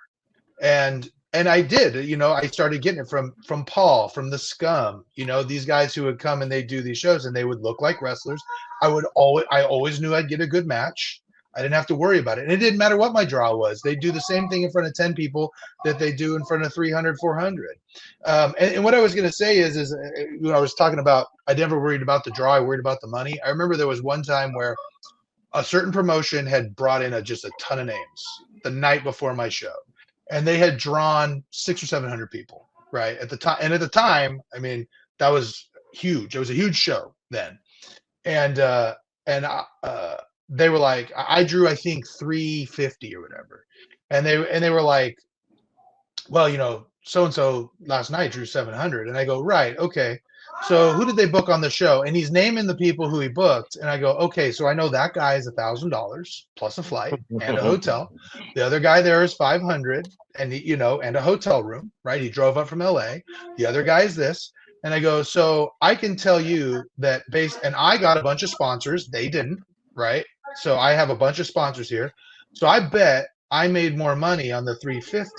And And I did, I started getting it from Paul, from the Scum, these guys who would come and they do these shows and they would look like wrestlers. I always knew I'd get a good match. I didn't have to worry about it. And it didn't matter what my draw was. They do the same thing in front of 10 people that they do in front of 300, 400. And what I was going to say is when I was talking about, I never worried about the draw. I worried about the money. I remember there was one time where a certain promotion had brought in just a ton of names the night before my show, and they had drawn 600 or 700 people right at the time. And at the time, I mean, that was huge. It was a huge show then. And they were like, I drew, I think 350 or whatever. And they were like, well, so-and-so last night drew 700. And I go, right. Okay. So who did they book on the show? And he's naming the people who he booked. And I go, okay, so I know that guy is $1,000 plus a flight and a hotel. The other guy there is 500 and and a hotel room, right? He drove up from LA. The other guy is this. And I go, so I can tell you that and I got a bunch of sponsors. They didn't, right? So I have a bunch of sponsors here. So I bet I made more money on the 350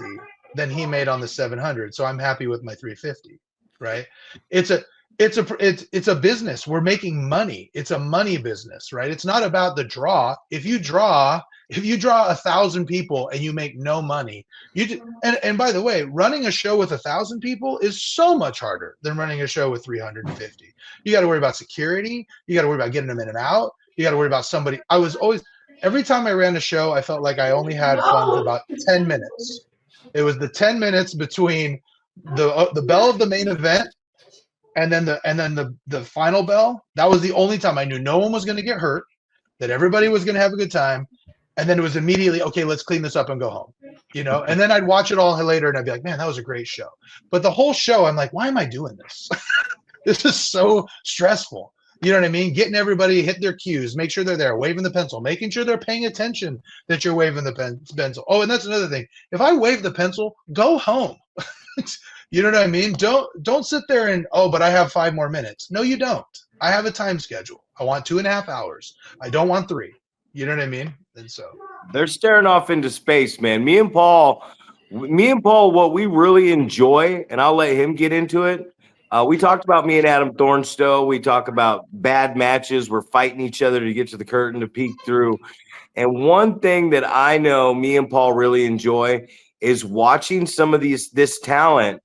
than he made on the 700. So I'm happy with my 350, right? It's a business. We're making money. It's a money business, right? It's not about the draw. If you draw 1,000 people and you make no money, and by the way, running a show with 1,000 people is so much harder than running a show with 350. You got to worry about security. You got to worry about getting them in and out. You got to worry about somebody. Every time I ran a show, I felt like I only had fun for about 10 minutes. It was the 10 minutes between the bell of the main event and then the final bell. That was the only time I knew no one was going to get hurt, that everybody was going to have a good time. And then it was immediately, okay, let's clean this up and go home, and then I'd watch it all later and I'd be like, man, that was a great show. But the whole show, I'm like, why am I doing this? This is so stressful. You know what I mean? Getting everybody hit their cues, make sure they're there, waving the pencil, making sure they're paying attention that you're waving the pencil. Oh, and that's another thing. If I wave the pencil, go home. You know what I mean? Don't sit there and, oh, but I have 5 more minutes. No, you don't. I have a time schedule. I want 2.5 hours. I don't want 3. You know what I mean? And so they're staring off into space, man. Me and Paul, what we really enjoy, and I'll let him get into it. We talked about me and Adam Thornstowe. We talk about bad matches. We're fighting each other to get to the curtain to peek through. And one thing that I know me and Paul really enjoy is watching some of this talent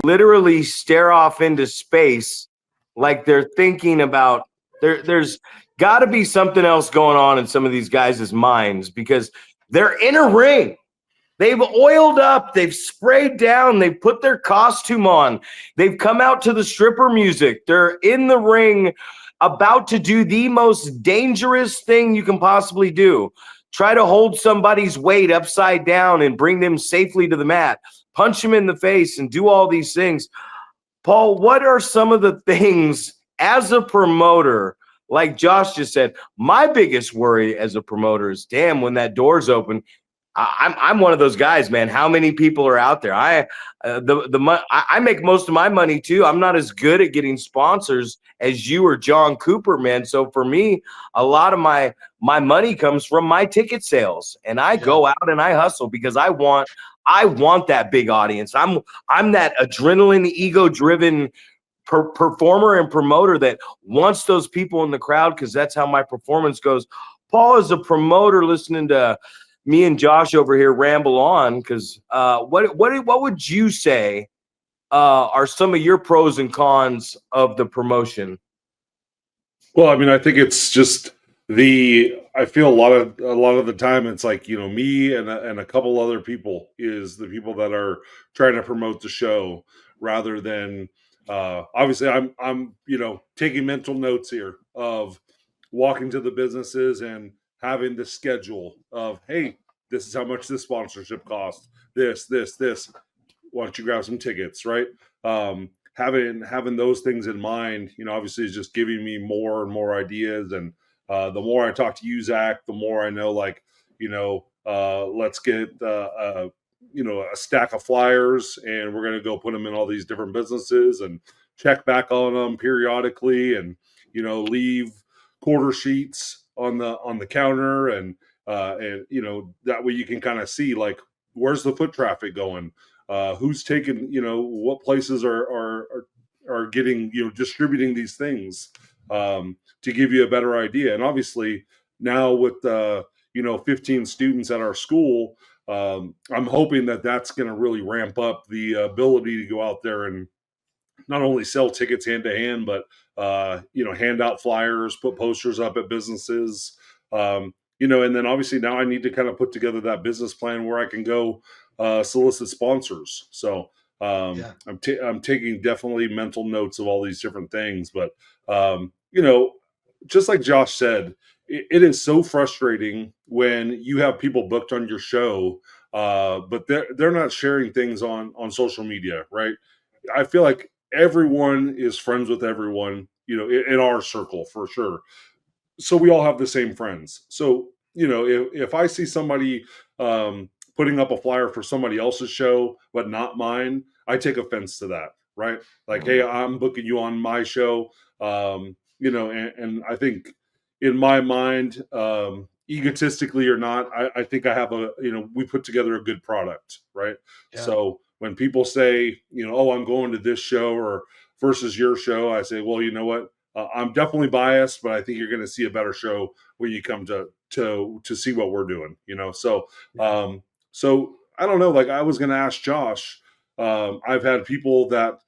literally stare off into space like they're thinking about there's got to be something else going on in some of these guys' minds, because they're in a ring. They've oiled up, they've sprayed down, they've put their costume on, they've come out to the stripper music, they're in the ring about to do the most dangerous thing you can possibly do. Try to hold somebody's weight upside down and bring them safely to the mat, punch them in the face, and do all these things. Paul, what are some of the things as a promoter, like Josh just said, my biggest worry as a promoter is, damn, when that door's open, I'm one of those guys, man. How many people are out there? I make most of my money too. I'm not as good at getting sponsors as you or John Cooper, man. So for me, a lot of my money comes from my ticket sales, and I go out and I hustle because I want that big audience. I'm that adrenaline, ego-driven performer and promoter that wants those people in the crowd, because that's how my performance goes. Paul, is a promoter, listening to me and Josh over here ramble on, because what would you say are some of your pros and cons of the promotion? Well, I mean, I think it's just I feel a lot of the time it's like, me and a couple other people is the people that are trying to promote the show, rather than obviously I'm taking mental notes here of walking to the businesses and having the schedule of, hey, this is how much this sponsorship costs, this. Why don't you grab some tickets, right? Having those things in mind, obviously is just giving me more and more ideas. And the more I talk to you, Zach, the more I know, let's get a stack of flyers, and we're going to go put them in all these different businesses and check back on them periodically, and leave quarter sheets on the counter, and that way you can kind of see, like, where's the foot traffic going, who's taking, what places are getting, distributing these things, to give you a better idea. And obviously now with 15 students at our school, I'm hoping that that's going to really ramp up the ability to go out there and not only sell tickets hand to hand, but hand out flyers, put posters up at businesses, and then obviously now I need to kind of put together that business plan where I can go solicit sponsors. So I'm taking definitely mental notes of all these different things, but just like Josh said, it is so frustrating when you have people booked on your show, but they're not sharing things on social media, right? I feel like everyone is friends with everyone, in our circle for sure. So we all have the same friends. So, if I see somebody putting up a flyer for somebody else's show, but not mine, I take offense to that, right? Like, hey, I'm booking you on my show. And I think in my mind, egotistically or not, I think I have we put together a good product, right? Yeah. So when people say, oh, I'm going to this show or versus your show, I say, well, you know what? I'm definitely biased, but I think you're going to see a better show when you come to see what we're doing, So, so I don't know. Like I was going to ask Josh. I've had people that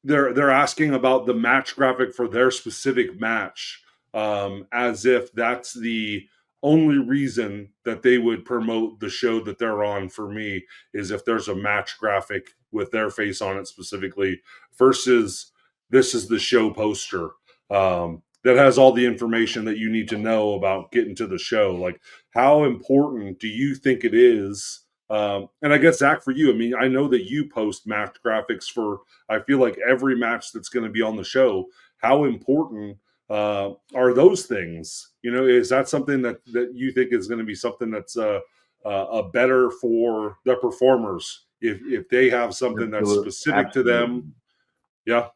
they're asking about the match graphic for their specific match, as if that's the only reason that they would promote the show that they're on. For me, is if there's a match graphic with their face on it specifically, versus this is the show poster that has all the information that you need to know about getting to the show. Like, how important do you think it is? And I guess, Zach, for you, I mean, I know that you post match graphics for, I feel like, every match that's going to be on the show. How important are those things? Is that something that you think is going to be something that's a better for the performers if they have something that's specific to them? Yeah.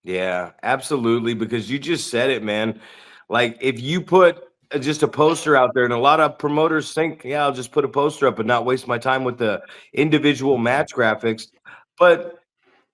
Yeah, absolutely. Because you just said it, man. Like if you put just a poster out there, and a lot of promoters think, yeah, I'll just put a poster up and not waste my time with the individual match graphics. But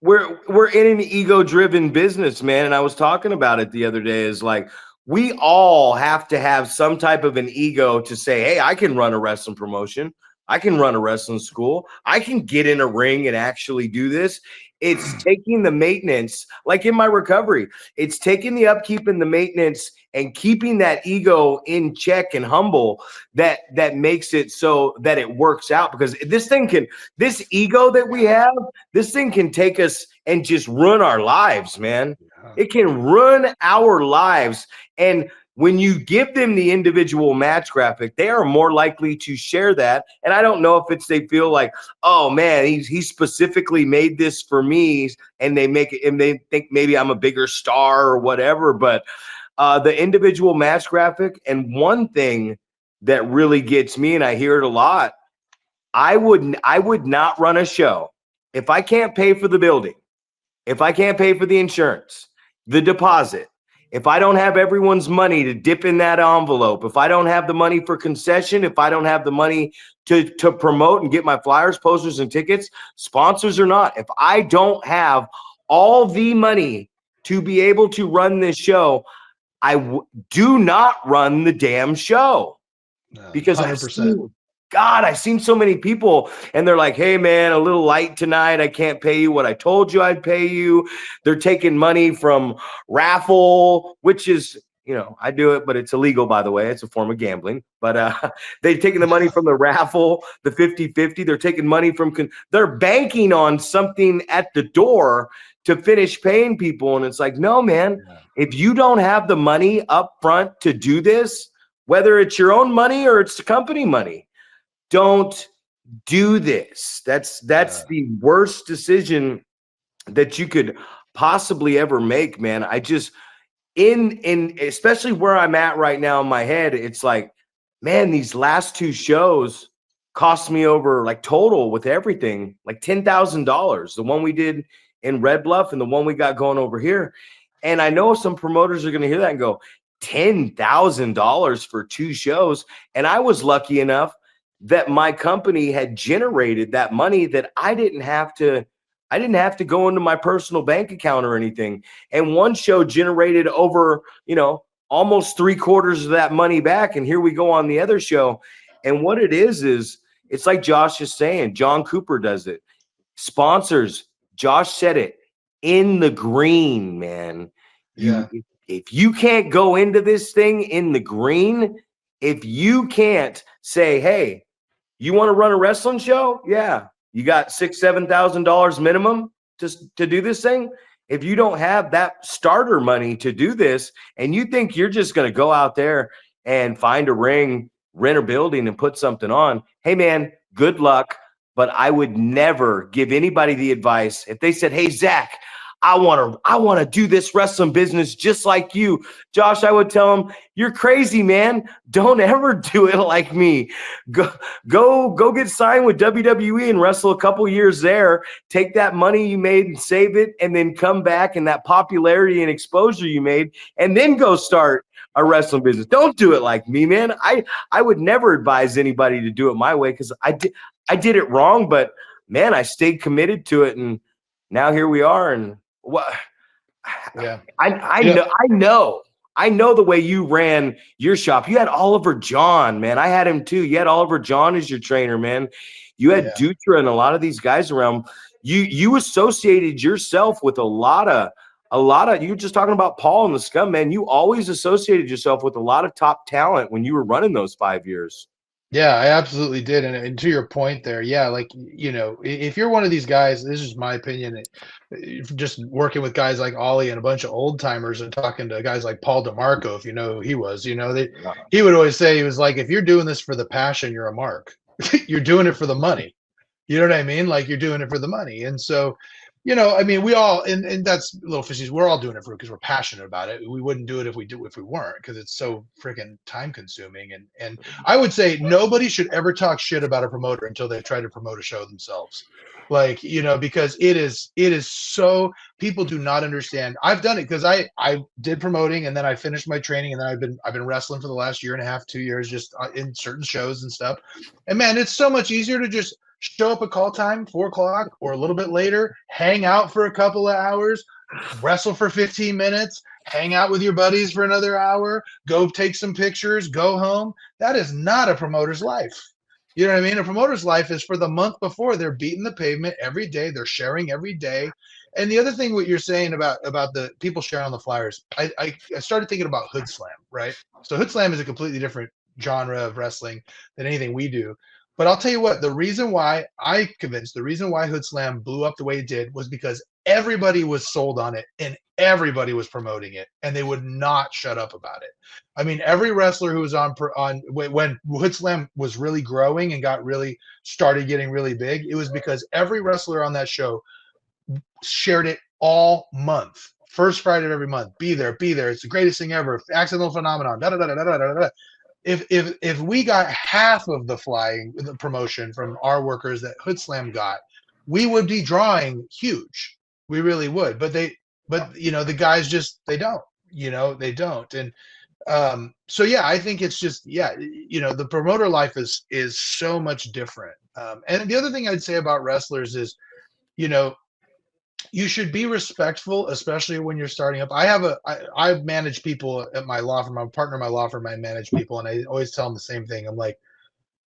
we're in an ego-driven business, man. And I was talking about it the other day, is like we all have to have some type of an ego to say, hey, I can run a wrestling promotion. I can run a wrestling school. I can get in a ring and actually do this. It's taking the maintenance, like in my recovery, it's taking the upkeep and the maintenance and keeping that ego in check and humble that makes it so that it works out. Because this ego that we have, this thing can take us and just ruin our lives, man. It can ruin our lives. And when you give them the individual match graphic, they are more likely to share that. And I don't know if it's they feel like, oh man, he specifically made this for me, and they make it, and they think maybe I'm a bigger star or whatever. But the individual match graphic, and one thing that really gets me, and I hear it a lot, I would not run a show if I can't pay for the building, if I can't pay for the insurance, the deposit, if I don't have everyone's money to dip in that envelope, if I don't have the money for concession, if I don't have the money to promote and get my flyers, posters, and tickets, sponsors or not, if I don't have all the money to be able to run this show, do not run the damn show. Because 100%. I've seen so many people, and they're like, hey, man, a little light tonight. I can't pay you what I told you I'd pay you. They're taking money from raffle, which is, I do it, but it's illegal, by the way. It's a form of gambling. But they're taking the money from the raffle, the 50-50. They're taking money from they're banking on something at the door to finish paying people. And it's like, no, man, if you don't have the money up front to do this, whether it's your own money or it's the company money, don't do this. That's the worst decision that you could possibly ever make, man. I just in especially where I'm at right now in my head, it's like, man, these last two shows cost me over, like, total with everything, like $10,000. The one we did in Red Bluff and the one we got going over here. And I know some promoters are going to hear that and go, $10,000 for two shows. And I was lucky enough that my company had generated that money that I didn't have to go into my personal bank account or anything. And one show generated over, almost 3/4 of that money back. And here we go on the other show. And what it is it's like Josh is saying, John Cooper does it. Sponsors, Josh said it, in the green, man. If you can't go into this thing in the green, if you can't say, hey, you want to run a wrestling show? Yeah. You got $6,000-$7,000 minimum to do this thing. If you don't have that starter money to do this, and you think you're just going to go out there and find a ring, rent a building, and put something on, hey man, good luck. But I would never give anybody the advice if they said, hey, Zach, I want to do this wrestling business just like you. Josh, I would tell him, you're crazy, man. Don't ever do it like me. Go get signed with WWE and wrestle a couple years there. Take that money you made and save it, and then come back and that popularity and exposure you made, and then go start a wrestling business. Don't do it like me, man. I would never advise anybody to do it my way, because I did it wrong, but man, I stayed committed to it, and now here we are. And what? Yeah, I know the way you ran your shop. You had Oliver John, man. I had him too. You had Oliver John as your trainer, man. You had Dutra and a lot of these guys around. You associated yourself with a lot of. You were just talking about Paul and the Scum, man. You always associated yourself with a lot of top talent when you were running those 5 years. Yeah, I absolutely did. And to your point there, yeah, like, if you're one of these guys, this is my opinion, just working with guys like Ollie and a bunch of old timers and talking to guys like Paul DeMarco, if you know who he was, he would always say, he was like, if you're doing this for the passion, you're a mark. You're doing it for the money. You know what I mean? Like, you're doing it for the money. And so, I mean, we all, and that's little fishies, we're all doing it because we're passionate about it. We wouldn't do it if we weren't, because it's so freaking time consuming. And I would say nobody should ever talk shit about a promoter until they try to promote a show themselves. Like, because it is so, people do not understand. I've done it because I did promoting, and then I finished my training, and then I've been wrestling for the last 1.5 2 years, just in certain shows and stuff. And man, it's so much easier to just show up at call time, 4 o'clock or a little bit later, hang out for a couple of hours, wrestle for 15 minutes, hang out with your buddies for another hour, go take some pictures, go home. That is not a promoter's life. You know what I mean? A promoter's life is for the month before. They're beating the pavement every day. They're sharing every day. And the other thing, what you're saying about the people sharing on the flyers, I started thinking about Hood Slam, right? So Hood Slam is a completely different genre of wrestling than anything we do. But I'll tell you what, the reason why Hood Slam blew up the way it did was because everybody was sold on it and everybody was promoting it, and they would not shut up about it. I mean, every wrestler who was on when Hood Slam was really growing and started getting really big, it was because every wrestler on that show shared it all month. First Friday of every month. Be there. It's the greatest thing ever. Accidental phenomenon. Da da da da da da da. If we got half of the promotion from our workers that Hood Slam got, we would be drawing huge. We really would. But the guys just, they don't. And so yeah, I think it's just, the promoter life is so much different. And the other thing I'd say about wrestlers is, you should be respectful, especially when you're starting up. I've managed people at my law firm. I'm a partner in my law firm. I manage people, and I always tell them the same thing. I'm like,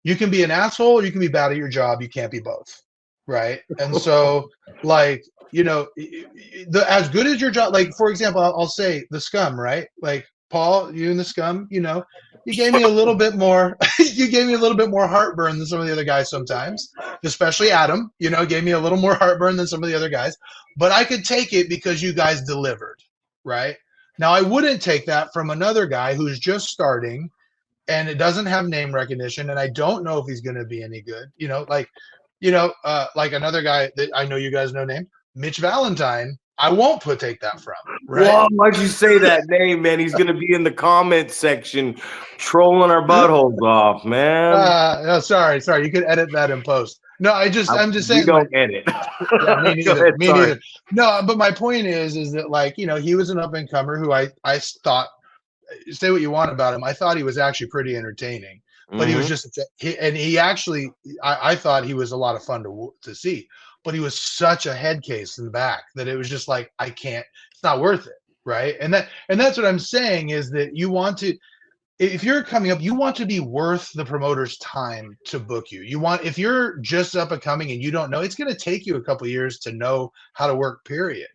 you can be an asshole or you can be bad at your job. You can't be both, right? And so, like, as good as your job, like, for example, I'll say the Scum, right? Like, Paul, you and the Scum, you gave me a little bit more heartburn than some of the other guys sometimes, especially Adam, gave me a little more heartburn than some of the other guys, but I could take it because you guys delivered, right? Now, I wouldn't take that from another guy who's just starting and it doesn't have name recognition, and I don't know if he's going to be any good, like another guy that I know you guys know named Mitch Valentine. I won't take that from. Right? Well, why'd you say that name, man? He's going to be in the comments section trolling our buttholes off, man. No, sorry. You could edit that in post. No, I'm just saying. You don't edit. Yeah, me neither. Neither. No, but my point is that, like, he was an up and comer who I thought, say what you want about him, I thought he was actually pretty entertaining. but he was just he actually I thought he was a lot of fun to see, but he was such a head case in the back that it was just like it's not worth it, right? And that's what I'm saying is that you want to, if you're coming up, you want to be worth the promoter's time to book you. If you're just up and coming and you don't know, it's going to take you a couple of years to know how to work, period.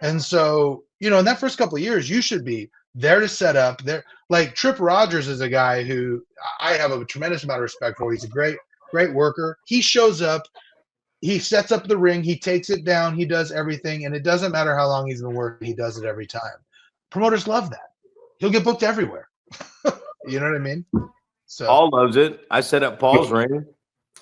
And so, in that first couple of years, you should be there to set up there. Like Trip Rogers is a guy who I have a tremendous amount of respect for. He's a great worker. He shows up, he sets up the ring, he takes it down, he does everything. And it doesn't matter how long he's been working, he does it every time. Promoters love that. He'll get booked everywhere. You know what I mean? So Paul loves it. I set up Paul's ring.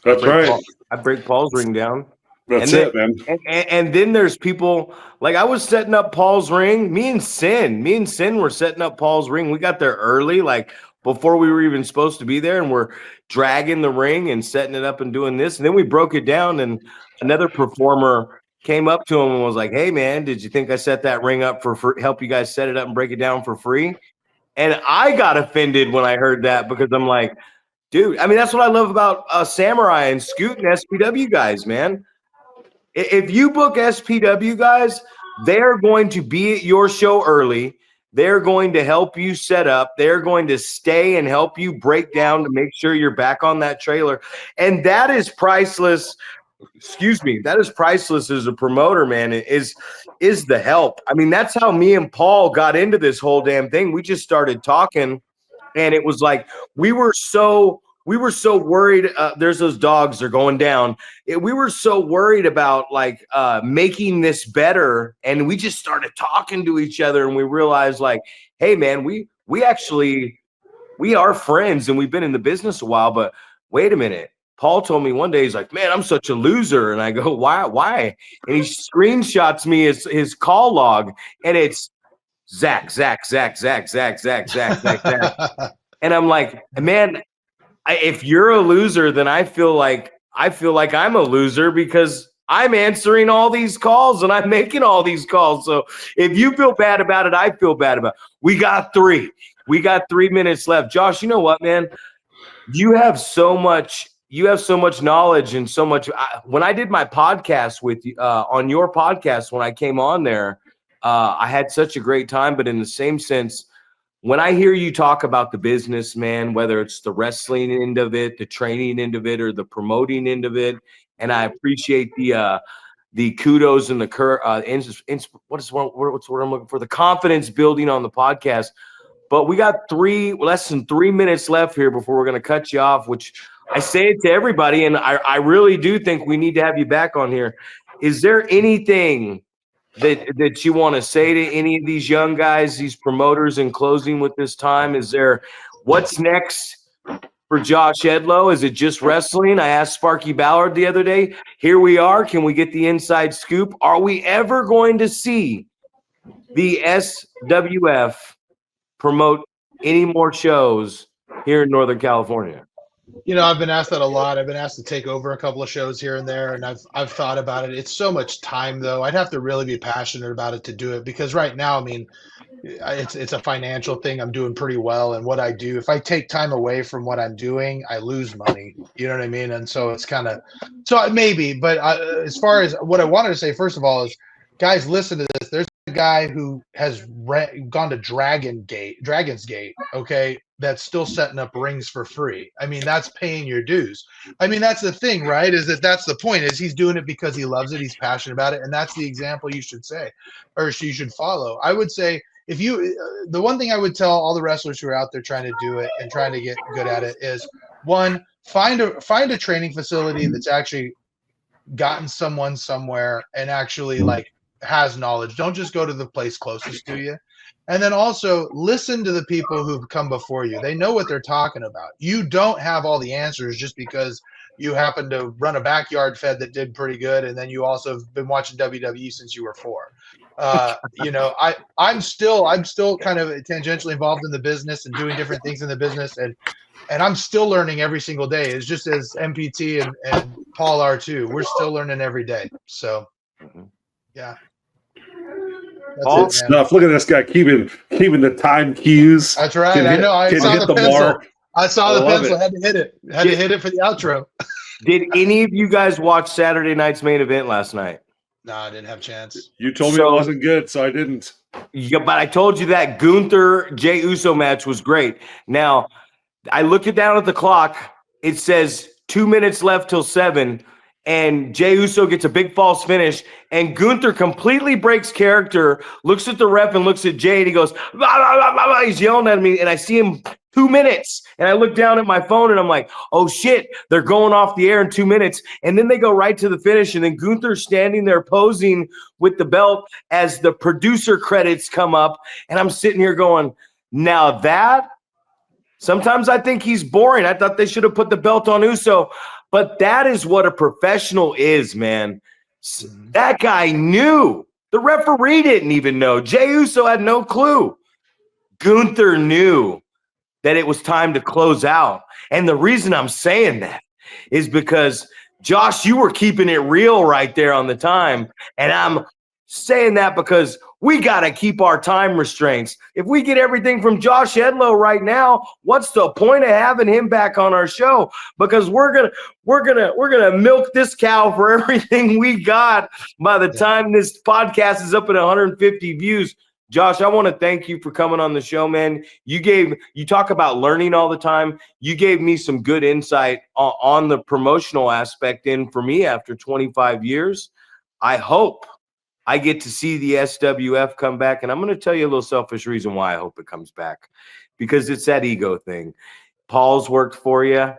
That's right. I break Paul's ring down. That's it, man. And then there's people like I was setting up Paul's ring. Me and Sin were setting up Paul's ring. We got there early, like before we were even supposed to be there, and we're dragging the ring and setting it up and doing this. And then we broke it down, and another performer came up to him and was like, "Hey, man, did you think I set that ring up for free, help you guys set it up and break it down for free?" And I got offended when I heard that because I'm like, dude, I mean, that's what I love about Samurai and Scoot and SPW guys, man. If you book SPW guys, they're going to be at your show early. They're going to help you set up. They're going to stay and help you break down to make sure you're back on that trailer. And that is priceless. Excuse me. That is priceless as a promoter, man, is the help. I mean, that's how me and Paul got into this whole damn thing. We just started talking, and it was like we were so worried. There's those dogs, they're going down. We were so worried about like making this better, and we just started talking to each other, and we realized like, hey, man, we are friends, and we've been in the business a while. But wait a minute. Paul told me one day, he's like, man, I'm such a loser. And I go, why? And he screenshots me his call log, and it's Zach. And I'm like, man, if you're a loser, then I feel like I'm a loser because I'm answering all these calls and I'm making all these calls. So if you feel bad about it, I feel bad about it. We got 3 minutes left. Josh, you know what, man? You have so much knowledge and so much. When I did my podcast with you, on your podcast, when I came on there, I had such a great time. But in the same sense, when I hear you talk about the business, man, whether it's the wrestling end of it, the training end of it, or the promoting end of it, and I appreciate the kudos and what's the word I'm looking for? The confidence building on the podcast. But we got less than 3 minutes left here before we're going to cut you off, which I say it to everybody, and I really do think we need to have you back on here. Is there anything that you want to say to any of these young guys, these promoters, in closing with this time? Is there what's next for Josh Edlow? Is it just wrestling? I asked Sparky Ballard the other day. Here we are. Can we get the inside scoop? Are we ever going to see the SWF promote any more shows here in Northern California? I've been asked that a lot. I've been asked to take over a couple of shows here and there, and I've thought about it. It's so much time, though. I'd have to really be passionate about it to do it, because right now, I mean, it's a financial thing. I'm doing pretty well, and what I do, if I take time away from what I'm doing, I lose money. You know what I mean? And so it's kind of maybe. But as far as what I wanted to say, first of all, is guys, listen to this. There's a guy who has gone to Dragon's Gate, okay, that's still setting up rings for free. I mean, that's paying your dues. I mean, that's the thing, right? That's the point, is he's doing it because he loves it. He's passionate about it. And that's the example you should say, or you should follow. I would say, the one thing I would tell all the wrestlers who are out there trying to do it and trying to get good at it is, one, find a training facility that's actually gotten someone somewhere and actually like has knowledge. Don't just go to the place closest to you. And then also listen to the people who've come before you. They know what they're talking about. You don't have all the answers just because you happen to run a backyard fed that did pretty good, and then you also have been watching WWE since you were 4. I'm still kind of tangentially involved in the business and doing different things in the business, and I'm still learning every single day. It's just as MPT and Paul are too. We're still learning every day. So, yeah. All stuff. Look at this guy keeping the time cues. That's right. I know. I saw hit the the pencil. mark. I saw I the love pencil. it. Had to hit it. Had to hit it for the outro. Did any of you guys watch Saturday night's main event last night? No, I didn't have a chance. You told me it wasn't good, so I didn't. Yeah, but I told you that Gunther Jey Uso match was great. Now, I looked it down at the clock. It says 2 minutes left till 7, and Jey Uso gets a big false finish, and Gunther completely breaks character, looks at the ref and looks at Jey, and he goes, "Blah, blah, blah, blah, blah." He's yelling at me, and I see him 2 minutes, and I look down at my phone, and I'm like, oh, shit, they're going off the air in 2 minutes, and then they go right to the finish, and then Gunther's standing there posing with the belt as the producer credits come up, and I'm sitting here going, now that sometimes I think he's boring. I thought they should have put the belt on Uso, but that is what a professional is, man. That guy knew. The referee didn't even know. Jey Uso had no clue. Gunther knew that it was time to close out. And the reason I'm saying that is because, Josh, you were keeping it real right there on the time. And I'm saying that because we got to keep our time restraints. If we get everything from Josh Edlow right now, what's the point of having him back on our show? Because we're gonna milk this cow for everything we got by the time this podcast is up at 150 views. Josh, I want to thank you for coming on the show, man. You talk about learning all the time. You gave me some good insight on the promotional aspect. And for me, after 25 years, I hope I get to see the SWF come back. And I'm going to tell you a little selfish reason why I hope it comes back, because it's that ego thing. Paul's worked for you.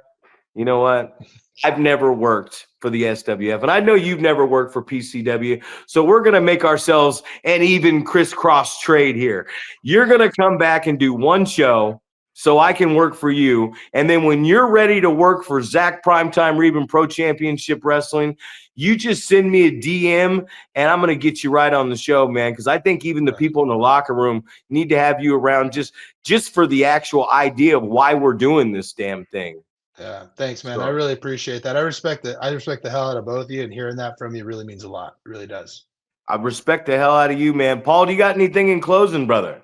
You know what? I've never worked for the SWF, and I know you've never worked for PCW. So we're going to make ourselves an even crisscross trade here. You're going to come back and do one show so I can work for you. And then when you're ready to work for Zach Primetime Reben Pro Championship Wrestling, you just send me a DM, and I'm going to get you right on the show, man, because I think even the people in the locker room need to have you around just for the actual idea of why we're doing this damn thing. Yeah, thanks, man. I really appreciate that. I respect the hell out of both of you, and hearing that from you really means a lot. It really does. I respect the hell out of you, man. Paul, do you got anything in closing, brother?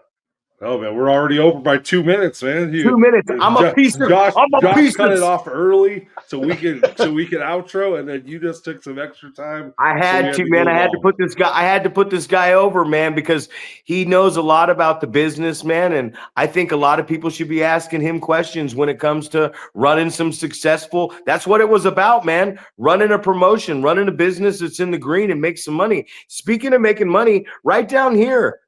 Oh man, we're already over by 2 minutes, man. 2 minutes. I'm a piece of. Josh piece cut of, it off early so we can outro, and then you just took some extra time. I had to, man. I had to put this guy over, man, because he knows a lot about the business, man. And I think a lot of people should be asking him questions when it comes to running some successful. That's what it was about, man. Running a promotion, running a business that's in the green and make some money. Speaking of making money, right down here.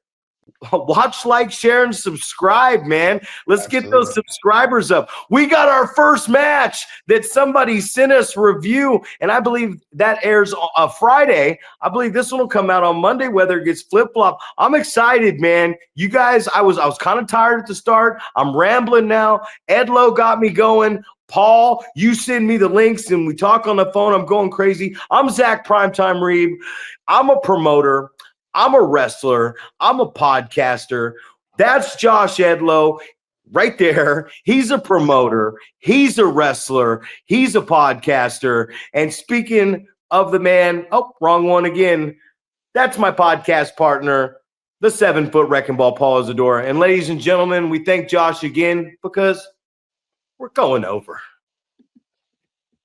Watch, like, share, and subscribe, man. Let's get those subscribers up. We got our first match that somebody sent us review, and I believe that airs Friday. I believe this one will come out on Monday, whether it gets flip-flop. I'm excited, man. You guys, I was kind of tired at the start. I'm rambling now. Edlow got me going. Paul, you send me the links, and we talk on the phone. I'm going crazy. I'm Zach Primetime Reeb. I'm a promoter. I'm a wrestler. I'm a podcaster. That's Josh Edlow right there. He's a promoter. He's a wrestler. He's a podcaster. And speaking of the man, wrong one again. That's my podcast partner, the 7-foot wrecking ball, Paul Isadora. And ladies and gentlemen, we thank Josh again because we're going over.